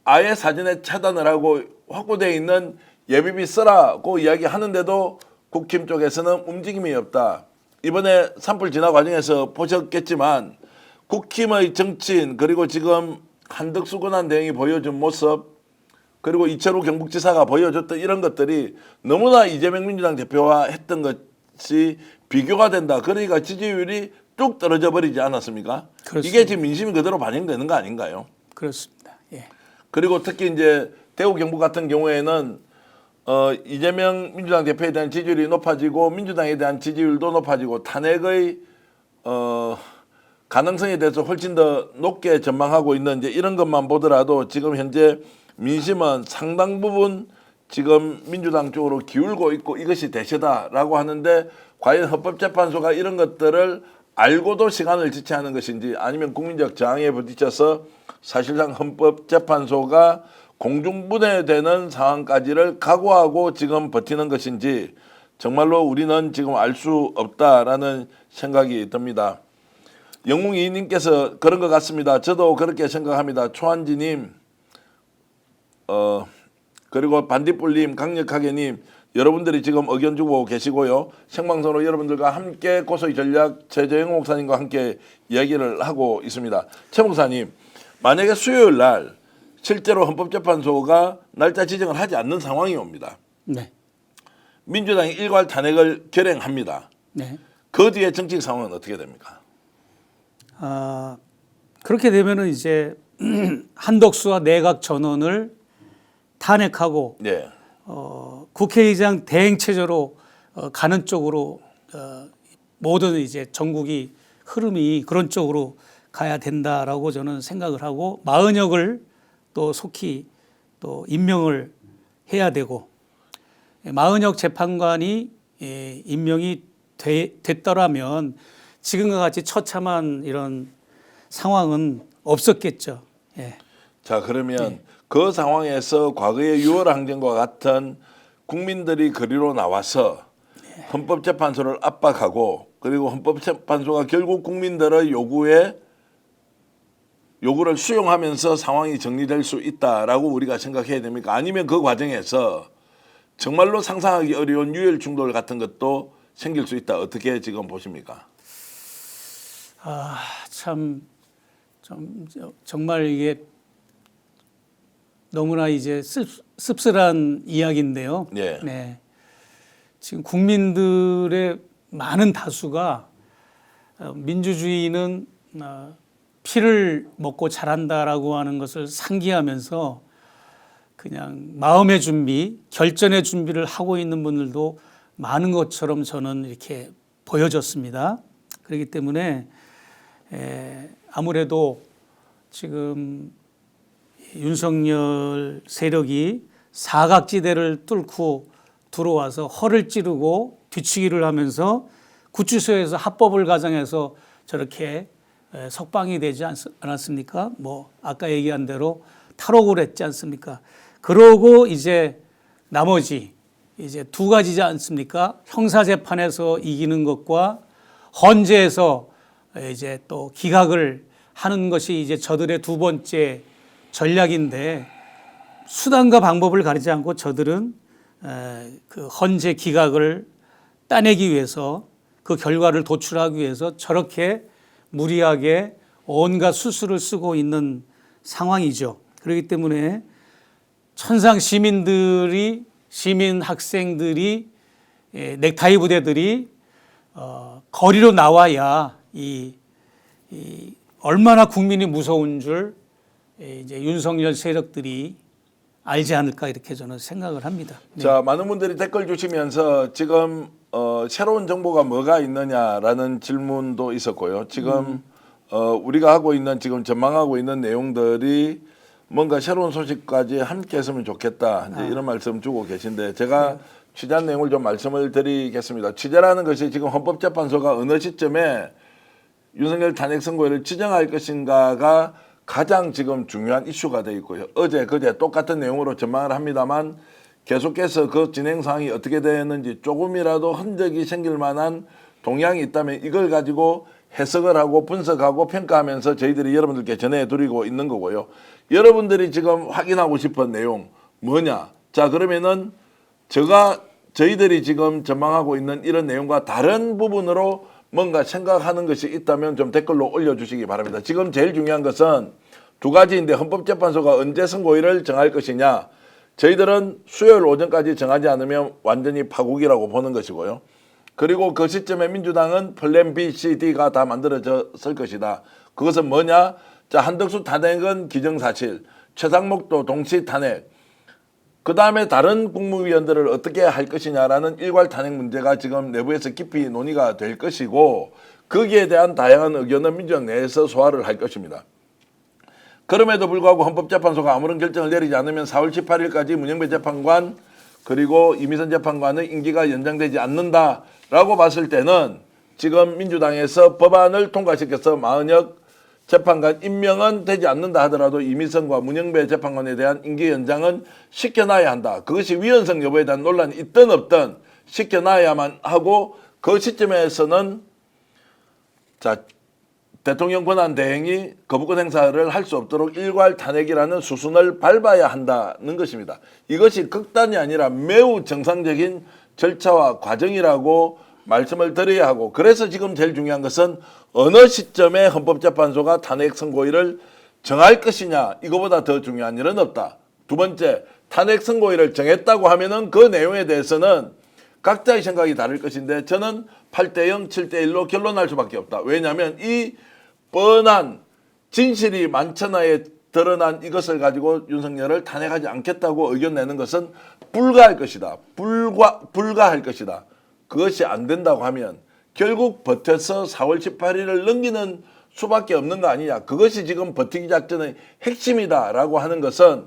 아예 사전에 차단을 하고 확보되어 있는 예비비 쓰라고 이야기하는데도 국힘 쪽에서는 움직임이 없다. 이번에 산불 진화 과정에서 보셨겠지만 국힘의 정치인 그리고 지금 한덕수 권한대행이 보여준 모습 그리고 이철우 경북지사가 보여줬던 이런 것들이 너무나 이재명 민주당 대표와 했던 것이 비교가 된다. 그러니까 지지율이 뚝 떨어져 버리지 않았습니까? 그렇습니다. 이게 지금 민심이 그대로 반영되는 거 아닌가요? 그렇습니다. 예. 그리고 특히 이제 대구 경북 같은 경우에는 이재명 민주당 대표에 대한 지지율이 높아지고 민주당에 대한 지지율도 높아지고 탄핵의 가능성에 대해서 훨씬 더 높게 전망하고 있는 이제 이런 것만 보더라도 지금 현재 민심은 상당 부분 지금 민주당 쪽으로 기울고 있고 이것이 대세다라고 하는데 과연 헌법재판소가 이런 것들을 알고도 시간을 지체하는 것인지 아니면 국민적 저항에 부딪혀서 사실상 헌법재판소가 공중분해되는 상황까지를 각오하고 지금 버티는 것인지 정말로 우리는 지금 알 수 없다라는 생각이 듭니다. 영웅이님께서 그런 것 같습니다. 저도 그렇게 생각합니다. 초한지님 그리고 반딧불님, 강력하게님 여러분들이 지금 의견 주고 계시고요. 생방송으로 여러분들과 함께 고소의 전략 최재형 목사님과 함께 이야기를 하고 있습니다. 최 목사님, 만약에 수요일 날 실제로 헌법재판소가 날짜 지정을 하지 않는 상황이 옵니다. 네. 민주당이 일괄 탄핵을 결행합니다. 네. 그 뒤에 정치 상황은 어떻게 됩니까? 그렇게 되면은 이제 한덕수와 내각 전원을 탄핵하고 네. 국회의장 대행 체제로 가는 쪽으로 모든 이제 전국이 흐름이 그런 쪽으로 가야 된다라고 저는 생각을 하고 마은혁을 또 속히 또 임명을 해야 되고 마은혁 재판관이 임명이 됐더라면 지금과 같이 처참한 이런 상황은 없었겠죠. 예. 자, 그러면 그 상황에서 과거의 6월 항쟁과 같은 국민들이 거리로 나와서 헌법재판소를 압박하고 그리고 헌법재판소가 결국 국민들의 요구를 수용하면서 상황이 정리될 수 있다라고 우리가 생각해야 됩니까? 아니면 그 과정에서 정말로 상상하기 어려운 유혈 충돌 같은 것도 생길 수 있다. 어떻게 지금 보십니까? 정말 이게 너무나 이제 씁쓸한 이야기인데요. 예. 네. 지금 국민들의 많은 다수가 민주주의는 피를 먹고 자란다라고 하는 것을 상기하면서 그냥 마음의 준비, 결전의 준비를 하고 있는 분들도 많은 것처럼 저는 이렇게 보여졌습니다. 그렇기 때문에 아무래도 지금 윤석열 세력이 사각지대를 뚫고 들어와서 허를 찌르고 뒤치기를 하면서 구치소에서 합법을 가정해서 저렇게 석방이 되지 않았습니까? 뭐 아까 얘기한 대로 탈옥을 했지 않습니까? 그러고 이제 나머지 이제 두 가지지 않습니까? 형사재판에서 이기는 것과 헌재에서 이제 또 기각을 하는 것이 이제 저들의 두 번째 전략인데 수단과 방법을 가리지 않고 저들은 그 헌재 기각을 따내기 위해서 그 결과를 도출하기 위해서 저렇게 무리하게 온갖 수술을 쓰고 있는 상황이죠. 그렇기 때문에 천상 시민들이 시민 학생들이 넥타이 부대들이 거리로 나와야 이 얼마나 국민이 무서운 줄 이제 윤석열 세력들이 알지 않을까 이렇게 저는 생각을 합니다. 네. 자, 많은 분들이 댓글 주시면서 지금 새로운 정보가 뭐가 있느냐라는 질문도 있었고요. 지금 우리가 하고 있는 지금 전망하고 있는 내용들이 뭔가 새로운 소식까지 함께 했으면 좋겠다. 이제 이런 말씀 주고 계신데 제가 취재한 내용을 좀 말씀을 드리겠습니다. 취재라는 것이 지금 헌법재판소가 어느 시점에 윤석열 탄핵 선고를 지정할 것인가가 가장 지금 중요한 이슈가 되어 있고요. 어제 그제 똑같은 내용으로 전망을 합니다만 계속해서 그 진행 상황이 어떻게 되었는지 조금이라도 흔적이 생길 만한 동향이 있다면 이걸 가지고 해석을 하고 분석하고 평가하면서 저희들이 여러분들께 전해드리고 있는 거고요. 여러분들이 지금 확인하고 싶은 내용 뭐냐? 자, 그러면은 저희들이 지금 전망하고 있는 이런 내용과 다른 부분으로 뭔가 생각하는 것이 있다면 좀 댓글로 올려주시기 바랍니다. 지금 제일 중요한 것은 두 가지인데 헌법재판소가 언제 선고일을 정할 것이냐. 저희들은 수요일 오전까지 정하지 않으면 완전히 파국이라고 보는 것이고요. 그리고 그 시점에 민주당은 플랜 B, C, D가 다 만들어졌을 것이다. 그것은 뭐냐? 자, 한덕수 탄핵은 기정사실, 최상목도 동시 탄핵, 그 다음에 다른 국무위원들을 어떻게 할 것이냐라는 일괄 탄핵 문제가 지금 내부에서 깊이 논의가 될 것이고 거기에 대한 다양한 의견은 민주당 내에서 소화를 할 것입니다. 그럼에도 불구하고 헌법재판소가 아무런 결정을 내리지 않으면 4월 18일까지 문영배 재판관 그리고 이미선 재판관의 임기가 연장되지 않는다라고 봤을 때는 지금 민주당에서 법안을 통과시켜서 마은혁 재판관 임명은 되지 않는다 하더라도 이미선과 문영배 재판관에 대한 임기 연장은 시켜놔야 한다. 그것이 위헌성 여부에 대한 논란이 있든 없든 시켜놔야만 하고 그 시점에서는 자 대통령 권한 대행이 거부권 행사를 할 수 없도록 일괄 탄핵이라는 수순을 밟아야 한다는 것입니다. 이것이 극단이 아니라 매우 정상적인 절차와 과정이라고 말씀을 드려야 하고 그래서 지금 제일 중요한 것은 어느 시점에 헌법재판소가 탄핵 선고일을 정할 것이냐 이거보다 더 중요한 일은 없다. 두 번째, 탄핵 선고일을 정했다고 하면은 그 내용에 대해서는 각자의 생각이 다를 것인데 저는 8대0, 7대1로 결론날 수밖에 없다. 왜냐하면 이 뻔한 진실이 만천하에 드러난 이것을 가지고 윤석열을 탄핵하지 않겠다고 의견 내는 것은 불가할 것이다. 불가할 것이다. 그것이 안 된다고 하면 결국 버텨서 4월 18일을 넘기는 수밖에 없는 거 아니냐. 그것이 지금 버티기 작전의 핵심이다라고 하는 것은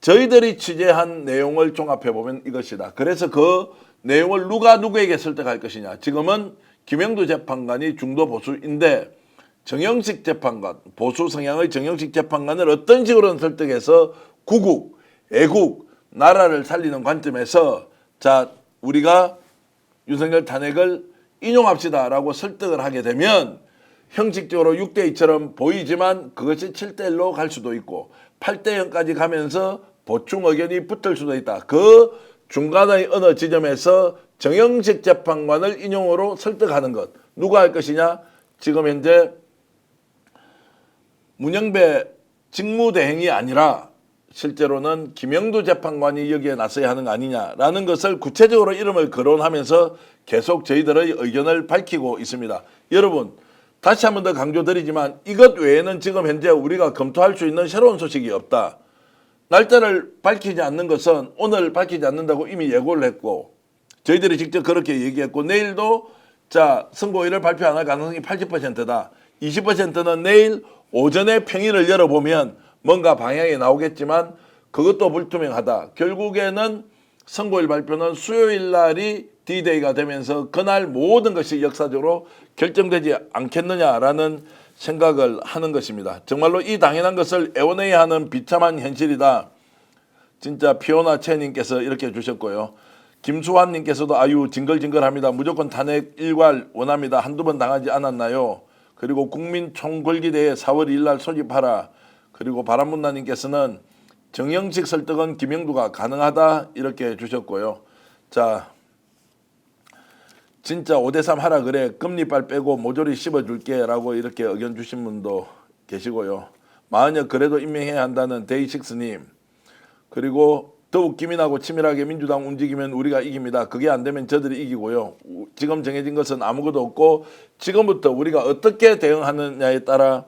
저희들이 취재한 내용을 종합해보면 이것이다. 그래서 그 내용을 누가 누구에게 설득할 것이냐. 지금은 김영두 재판관이 중도 보수인데 정영식 재판관, 보수 성향의 정영식 재판관을 어떤 식으로는 설득해서 구국, 애국, 나라를 살리는 관점에서 자 우리가 윤석열 탄핵을 인용합시다라고 설득을 하게 되면 형식적으로 6대2처럼 보이지만 그것이 7대1로 갈 수도 있고 8대0까지 가면서 보충 의견이 붙을 수도 있다. 그 중간의 어느 지점에서 정영식 재판관을 인용으로 설득하는 것. 누가 할 것이냐? 지금 현재 문영배 직무대행이 아니라 실제로는 김영두 재판관이 여기에 나서야 하는 거 아니냐라는 것을 구체적으로 이름을 거론하면서 계속 저희들의 의견을 밝히고 있습니다. 여러분 다시 한 번 더 강조드리지만 이것 외에는 지금 현재 우리가 검토할 수 있는 새로운 소식이 없다. 날짜를 밝히지 않는 것은 오늘 밝히지 않는다고 이미 예고를 했고 저희들이 직접 그렇게 얘기했고 내일도 자 선고일을 발표 안 할 가능성이 80%다. 20%는 내일 오전에 평일을 열어보면 뭔가 방향이 나오겠지만 그것도 불투명하다. 결국에는 선거일 발표는 수요일 날이 D-Day가 되면서 그날 모든 것이 역사적으로 결정되지 않겠느냐라는 생각을 하는 것입니다. 정말로 이 당연한 것을 애원해야 하는 비참한 현실이다. 진짜 피오나 채님께서 이렇게 주셨고요. 김수환님께서도 아유 징글징글합니다. 무조건 탄핵 일괄 원합니다. 한두 번 당하지 않았나요? 그리고 국민총궐기대회 4월 2일 날 소집하라. 그리고 바람문나님께서는 정영식 설득은 김영두가 가능하다 이렇게 주셨고요. 자, 진짜 5대3 하라 그래 금리빨 빼고 모조리 씹어줄게 라고 이렇게 의견 주신 분도 계시고요. 만약 그래도 임명해야 한다는 데이식스님, 그리고 더욱 기민하고 치밀하게 민주당 움직이면 우리가 이깁니다. 그게 안 되면 저들이 이기고요. 지금 정해진 것은 아무것도 없고 지금부터 우리가 어떻게 대응하느냐에 따라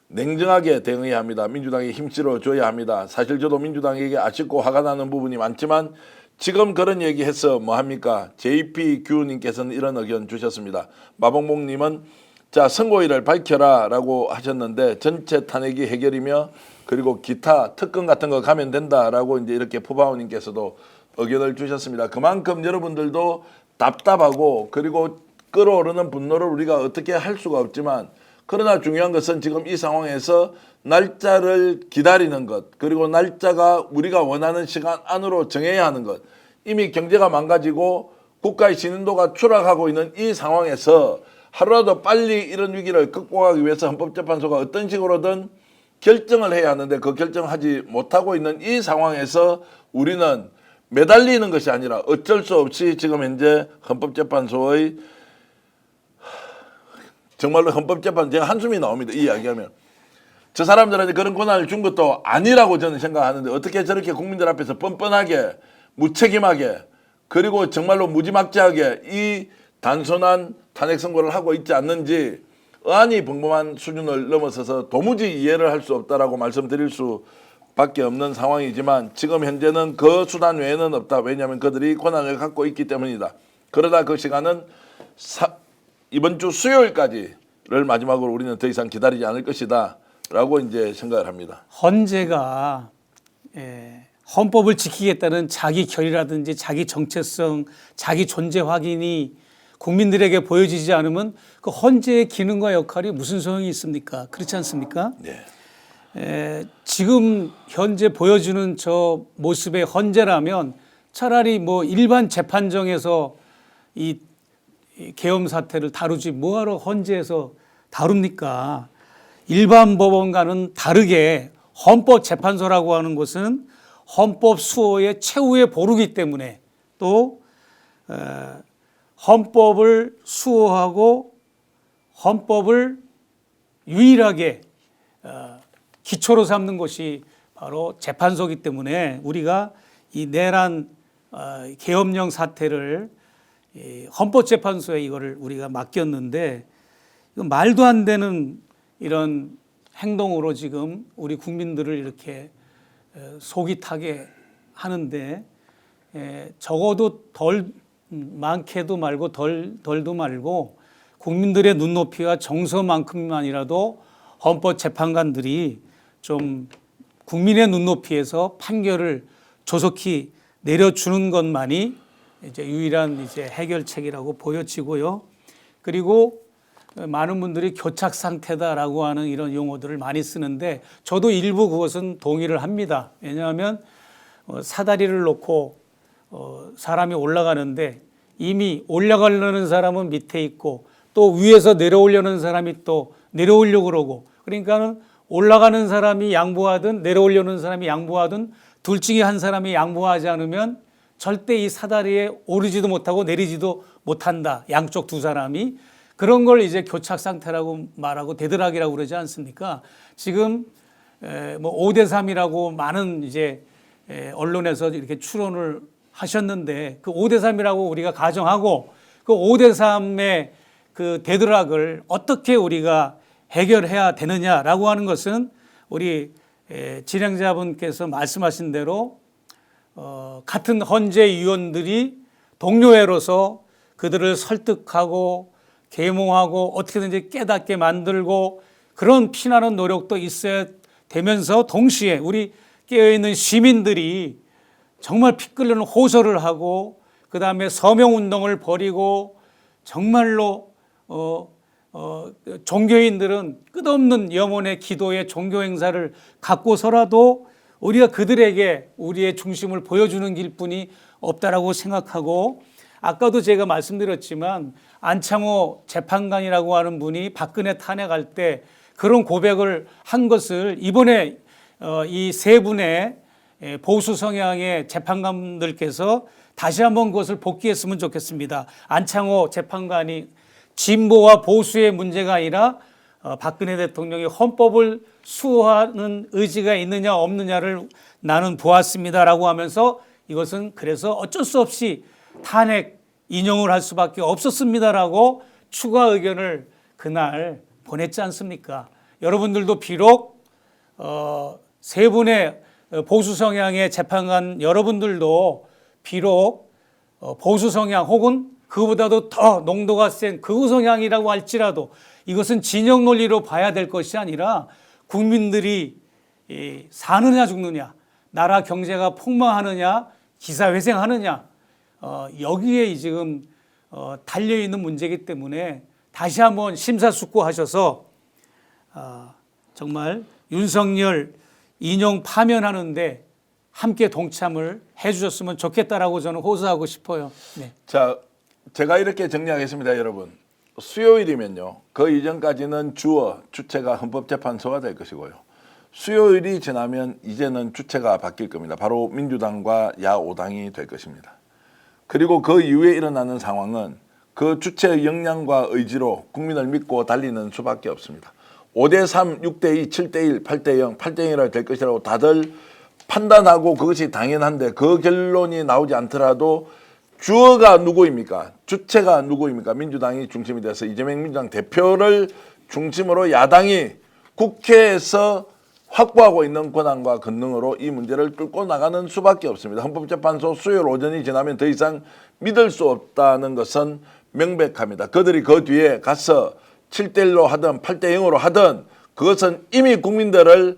냉정하게 대응해야 합니다. 민주당에 힘 실어줘야 합니다. 사실 저도 민주당에게 아쉽고 화가 나는 부분이 많지만 지금 그런 얘기해서 뭐합니까? JPQ님께서는 이런 의견 주셨습니다. 마봉봉님은 자 선고일을 밝혀라 라고 하셨는데 전체 탄핵이 해결이며 그리고 기타 특권 같은 거 가면 된다라고 이제 이렇게 푸바오님께서도 의견을 주셨습니다. 그만큼 여러분들도 답답하고 그리고 끓어오르는 분노를 우리가 어떻게 할 수가 없지만 그러나 중요한 것은 지금 이 상황에서 날짜를 기다리는 것 그리고 날짜가 우리가 원하는 시간 안으로 정해야 하는 것 이미 경제가 망가지고 국가의 신인도가 추락하고 있는 이 상황에서 하루라도 빨리 이런 위기를 극복하기 위해서 헌법재판소가 어떤 식으로든 결정을 해야 하는데 그 결정을 하지 못하고 있는 이 상황에서 우리는 매달리는 것이 아니라 어쩔 수 없이 지금 현재 헌법재판소의 정말로 헌법재판 제가 한숨이 나옵니다. 이 이야기하면 저 사람들한테 그런 권한을 준 것도 아니라고 저는 생각하는데 어떻게 저렇게 국민들 앞에서 뻔뻔하게 무책임하게 그리고 정말로 무지막지하게 이 단순한 탄핵 선고를 하고 있지 않는지 의안이 평범한 수준을 넘어서서 도무지 이해를 할 수 없다라고 말씀드릴 수밖에 없는 상황이지만 지금 현재는 그 수단 외에는 없다. 왜냐하면 그들이 권한을 갖고 있기 때문이다. 그러다 그 시간은 이번 주 수요일까지를 마지막으로 우리는 더 이상 기다리지 않을 것이다 라고 이제 생각을 합니다. 헌재가 헌법을 지키겠다는 자기 결의라든지 자기 정체성, 자기 존재 확인이 국민들에게 보여지지 않으면 그 헌재의 기능과 역할이 무슨 소용이 있습니까? 그렇지 않습니까? 네. 지금 현재 보여주는 저 모습의 헌재라면 차라리 뭐 일반 재판정에서 이 계엄 사태를 다루지 뭐하러 헌재에서 다룹니까? 일반 법원과는 다르게 헌법재판소라고 하는 것은 헌법 수호의 최후의 보루기 때문에 또 헌법을 수호하고 헌법을 유일하게 기초로 삼는 것이 바로 재판소이기 때문에 우리가 이 내란 계엄령 사태를 헌법재판소에 이거를 우리가 맡겼는데 이건 말도 안 되는 이런 행동으로 지금 우리 국민들을 이렇게 속이 타게 하는데 적어도 덜 많게도 말고 덜도 말고 국민들의 눈높이와 정서만큼만이라도 헌법재판관들이 좀 국민의 눈높이에서 판결을 조속히 내려주는 것만이 이제 유일한 이제 해결책이라고 보여지고요. 그리고 많은 분들이 교착 상태다라고 하는 이런 용어들을 많이 쓰는데 저도 일부 그것은 동의를 합니다. 왜냐하면 사다리를 놓고 사람이 올라가는데 이미 올라가려는 사람은 밑에 있고 또 위에서 내려오려는 사람이 또 내려오려고 그러고 그러니까는 올라가는 사람이 양보하든 내려오려는 사람이 양보하든 둘 중에 한 사람이 양보하지 않으면 절대 이 사다리에 오르지도 못하고 내리지도 못한다. 양쪽 두 사람이. 그런 걸 이제 교착 상태라고 말하고 대드락이라고 그러지 않습니까? 지금 뭐 5대3이라고 많은 이제 언론에서 이렇게 추론을 하셨는데 그 5대3이라고 우리가 가정하고 그 5대3의 그 대드락을 어떻게 우리가 해결해야 되느냐라고 하는 것은 우리 진행자분께서 말씀하신 대로 같은 헌재 위원들이 동료회로서 그들을 설득하고 계몽하고 어떻게든지 깨닫게 만들고 그런 피나는 노력도 있어야 되면서 동시에 우리 깨어있는 시민들이 정말 피 끓는 호소를 하고 그 다음에 서명운동을 벌이고 정말로 종교인들은 끝없는 영혼의 기도의 종교 행사를 갖고서라도 우리가 그들에게 우리의 중심을 보여주는 길뿐이 없다라고 생각하고, 아까도 제가 말씀드렸지만 안창호 재판관이라고 하는 분이 박근혜 탄핵할 때 그런 고백을 한 것을 이번에 이 세 분의 보수 성향의 재판관들께서 다시 한번 그것을 복귀했으면 좋겠습니다. 안창호 재판관이 진보와 보수의 문제가 아니라 박근혜 대통령이 헌법을 수호하는 의지가 있느냐 없느냐를 나는 보았습니다라고 하면서 이것은 그래서 어쩔 수 없이 탄핵 인용을 할 수밖에 없었습니다라고 추가 의견을 그날 보냈지 않습니까? 여러분들도 비록 세 분의 보수 성향의 재판관 여러분들도 비록 보수 성향 혹은 그보다도 더 농도가 센 극우 성향이라고 할지라도 이것은 진영 논리로 봐야 될 것이 아니라 국민들이 사느냐 죽느냐, 나라 경제가 폭망하느냐 기사회생하느냐, 여기에 지금 달려있는 문제이기 때문에 다시 한번 심사숙고하셔서 정말 윤석열 인용 파면하는데 함께 동참을 해주셨으면 좋겠다라고 저는 호소하고 싶어요. 네. 자, 제가 이렇게 정리하겠습니다, 여러분. 수요일이면요, 그 이전까지는 주체가 헌법재판소가 될 것이고요. 수요일이 지나면 이제는 주체가 바뀔 겁니다. 바로 민주당과 야5당이 될 것입니다. 그리고 그 이후에 일어나는 상황은 그 주체의 역량과 의지로 국민을 믿고 달리는 수밖에 없습니다. 5대3, 6대2, 7대1, 8대0, 8대0이라 될 것이라고 다들 판단하고 그것이 당연한데 그 결론이 나오지 않더라도 주어가 누구입니까? 주체가 누구입니까? 민주당이 중심이 돼서 이재명 민주당 대표를 중심으로 야당이 국회에서 확보하고 있는 권한과 권능으로 이 문제를 끌고 나가는 수밖에 없습니다. 헌법재판소 수요일 오전이 지나면 더 이상 믿을 수 없다는 것은 명백합니다. 그들이 그 뒤에 가서 7대1로 하든 8대0으로 하든 그것은 이미 국민들로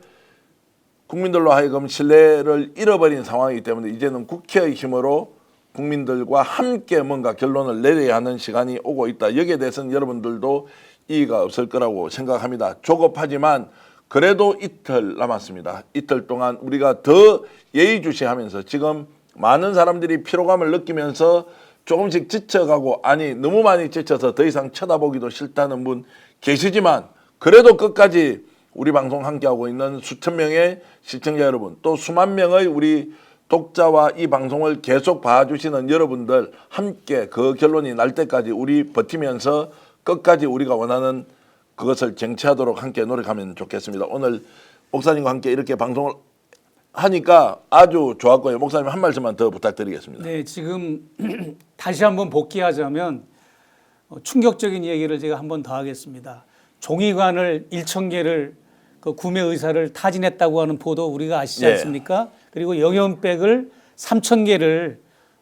하여금 신뢰를 잃어버린 상황이기 때문에 이제는 국회의 힘으로 국민들과 함께 뭔가 결론을 내려야 하는 시간이 오고 있다. 여기에 대해서는 여러분들도 이의가 없을 거라고 생각합니다. 조급하지만 그래도 이틀 남았습니다. 이틀 동안 우리가 더 예의주시하면서 지금 많은 사람들이 피로감을 느끼면서 조금씩 지쳐가고, 아니 너무 많이 지쳐서 더 이상 쳐다보기도 싫다는 분 계시지만 그래도 끝까지 우리 방송 함께하고 있는 수천 명의 시청자 여러분, 또 수만 명의 우리 독자와 이 방송을 계속 봐주시는 여러분들 함께 그 결론이 날 때까지 우리 버티면서 끝까지 우리가 원하는 그것을 쟁취하도록 함께 노력하면 좋겠습니다. 오늘 목사님과 함께 이렇게 방송을 하니까 아주 좋았고요. 목사님 한 말씀만 더 부탁드리겠습니다. 네, 지금 다시 한번 복귀하자면 충격적인 얘기를 제가 한 번 더 하겠습니다. 종이관을 1,000개를 그 구매 의사를 타진했다고 하는 보도 우리가 아시지 네. 않습니까? 그리고 영연백을 3,000개를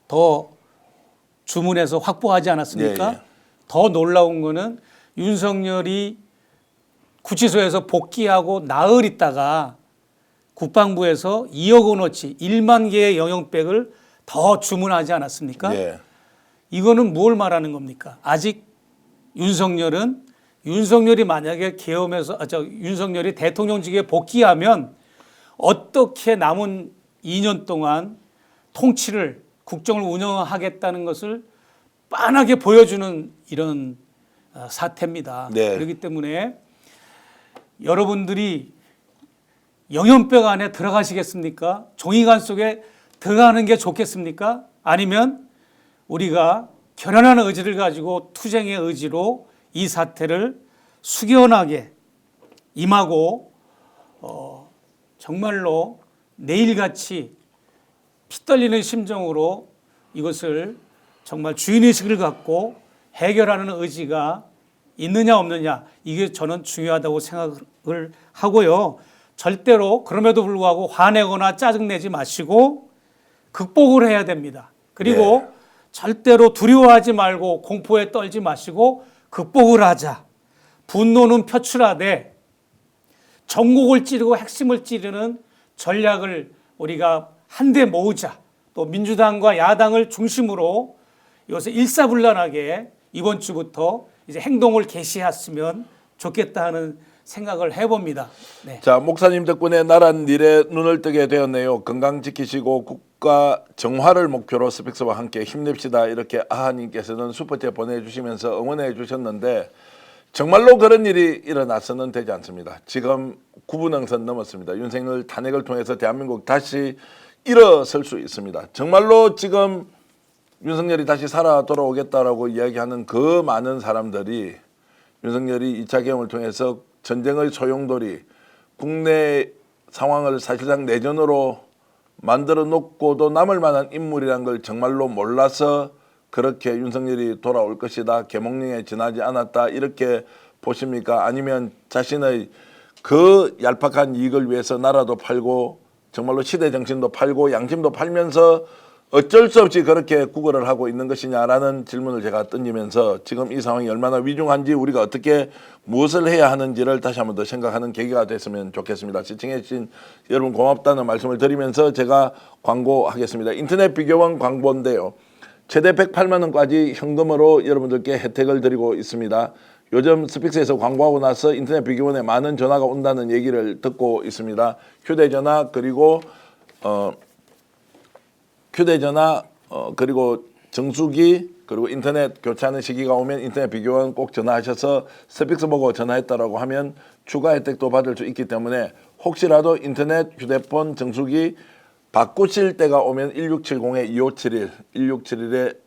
더 주문해서 확보하지 않았습니까? 예. 더 놀라운 거는 윤석열이 구치소에서 복귀하고 나흘 있다가 국방부에서 2억 원어치 1만 개의 영연백을 더 주문하지 않았습니까? 예. 이거는 뭘 말하는 겁니까? 아직 윤석열이 만약에 윤석열이 대통령직에 복귀하면 어떻게 남은 2년 동안 통치를, 국정을 운영하겠다는 것을 빤하게 보여주는 이런 사태입니다. 네. 그렇기 때문에 여러분들이 영연백 안에 들어가시겠습니까? 종이관 속에 들어가는 게 좋겠습니까? 아니면 우리가 결연한 의지를 가지고 투쟁의 의지로 이 사태를 숙연하게 임하고 정말로 내일같이 피 떨리는 심정으로 이것을 정말 주인의식을 갖고 해결하는 의지가 있느냐 없느냐, 이게 저는 중요하다고 생각을 하고요. 절대로 그럼에도 불구하고 화내거나 짜증내지 마시고 극복을 해야 됩니다. 그리고 네. 절대로 두려워하지 말고 공포에 떨지 마시고 극복을 하자. 분노는 표출하되 전곡을 찌르고 핵심을 찌르는 전략을 우리가 한데 모으자. 또 민주당과 야당을 중심으로 이것을 일사불란하게 이번 주부터 이제 행동을 개시했으면 좋겠다 하는 생각을 해봅니다. 네. 자, 목사님 덕분에 나란 일에 눈을 뜨게 되었네요. 건강 지키시고 국가 정화를 목표로 스픽스와 함께 힘냅시다. 이렇게 아하님께서는 슈퍼챗 보내주시면서 응원해 주셨는데 정말로 그런 일이 일어나서는 되지 않습니다. 지금 9분응선 넘었습니다. 윤석열 탄핵을 통해서 대한민국 다시 일어설 수 있습니다. 정말로 지금 윤석열이 다시 살아 돌아오겠다라고 이야기하는 그 많은 사람들이 윤석열이 2차 개헌을 통해서 전쟁의 소용돌이 국내 상황을 사실상 내전으로 만들어 놓고도 남을 만한 인물이란 걸 정말로 몰라서 그렇게 윤석열이 돌아올 것이다. 계몽령에 지나지 않았다. 이렇게 보십니까? 아니면 자신의 그 얄팍한 이익을 위해서 나라도 팔고 정말로 시대 정신도 팔고 양심도 팔면서 어쩔 수 없이 그렇게 구걸을 하고 있는 것이냐라는 질문을 제가 던지면서 지금 이 상황이 얼마나 위중한지 우리가 어떻게 무엇을 해야 하는지를 다시 한번 더 생각하는 계기가 됐으면 좋겠습니다. 시청해 주신 여러분 고맙다는 말씀을 드리면서 제가 광고하겠습니다. 인터넷 비교원 광고인데요. 최대 108만 원까지 현금으로 여러분들께 혜택을 드리고 있습니다. 요즘 스픽스에서 광고하고 나서 인터넷 비교원에 많은 전화가 온다는 얘기를 듣고 있습니다. 휴대전화 그리고 그리고 정수기 그리고 인터넷 교체하는 시기가 오면 인터넷 비교원 꼭 전화하셔서 스픽스 보고 전화했다라고 하면 추가 혜택도 받을 수 있기 때문에 혹시라도 인터넷, 휴대폰, 정수기 바꾸실 때가 오면 1670-2571,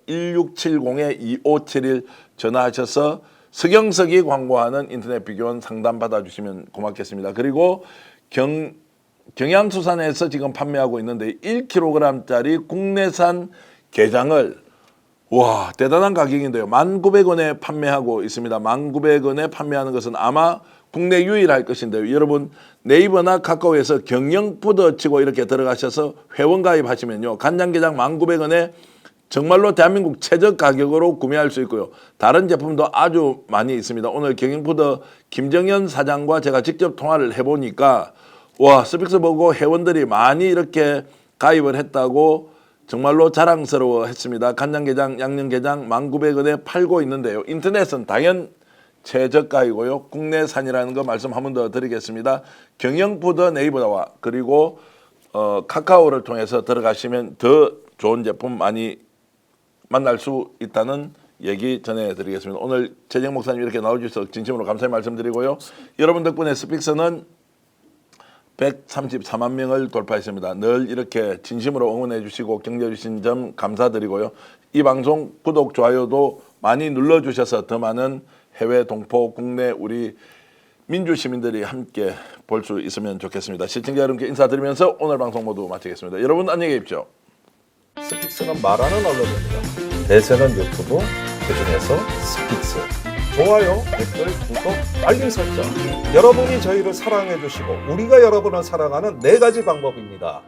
1670-2571 전화하셔서 서경석이 광고하는 인터넷 비교원 상담 받아주시면 고맙겠습니다. 그리고 경양수산에서 지금 판매하고 있는데 1kg짜리 국내산 게장을 와 대단한 가격인데요. 1,900원에 판매하고 있습니다. 1,900원에 판매하는 것은 아마 국내 유일할 것인데요. 여러분 네이버나 카카오에서 경영푸드 치고 이렇게 들어가셔서 회원 가입하시면요. 간장게장 1,900원에 정말로 대한민국 최저 가격으로 구매할 수 있고요. 다른 제품도 아주 많이 있습니다. 오늘 경영푸드 김정현 사장과 제가 직접 통화를 해보니까 와 스픽스 보고 회원들이 많이 이렇게 가입을 했다고 정말로 자랑스러워했습니다. 간장게장, 양념게장 1,900원에 팔고 있는데요. 인터넷은 당연 최저가이고요. 국내산이라는 거 말씀 한 번 더 드리겠습니다. 경영푸드 네이버와 그리고 카카오를 통해서 들어가시면 더 좋은 제품 많이 만날 수 있다는 얘기 전해드리겠습니다. 오늘 최정 목사님 이렇게 나와주셔서 진심으로 감사의 말씀드리고요. 여러분 덕분에 스픽스는 134만 명을 돌파했습니다. 늘 이렇게 진심으로 응원해 주시고 격려해 주신 점 감사드리고요. 이 방송 구독, 좋아요도 많이 눌러주셔서 더 많은 해외 동포, 국내 우리 민주시민들이 함께 볼 수 있으면 좋겠습니다. 시청자 여러분께 인사드리면서 오늘 방송 모두 마치겠습니다. 여러분 안녕히 계십시오. 스픽스는 말하는 언론입니다. 대세는 유튜브, 그중에서 스픽스. 좋아요, 댓글, 구독, 알림 설정. 여러분이 저희를 사랑해 주시고 우리가 여러분을 사랑하는 4가지 방법입니다.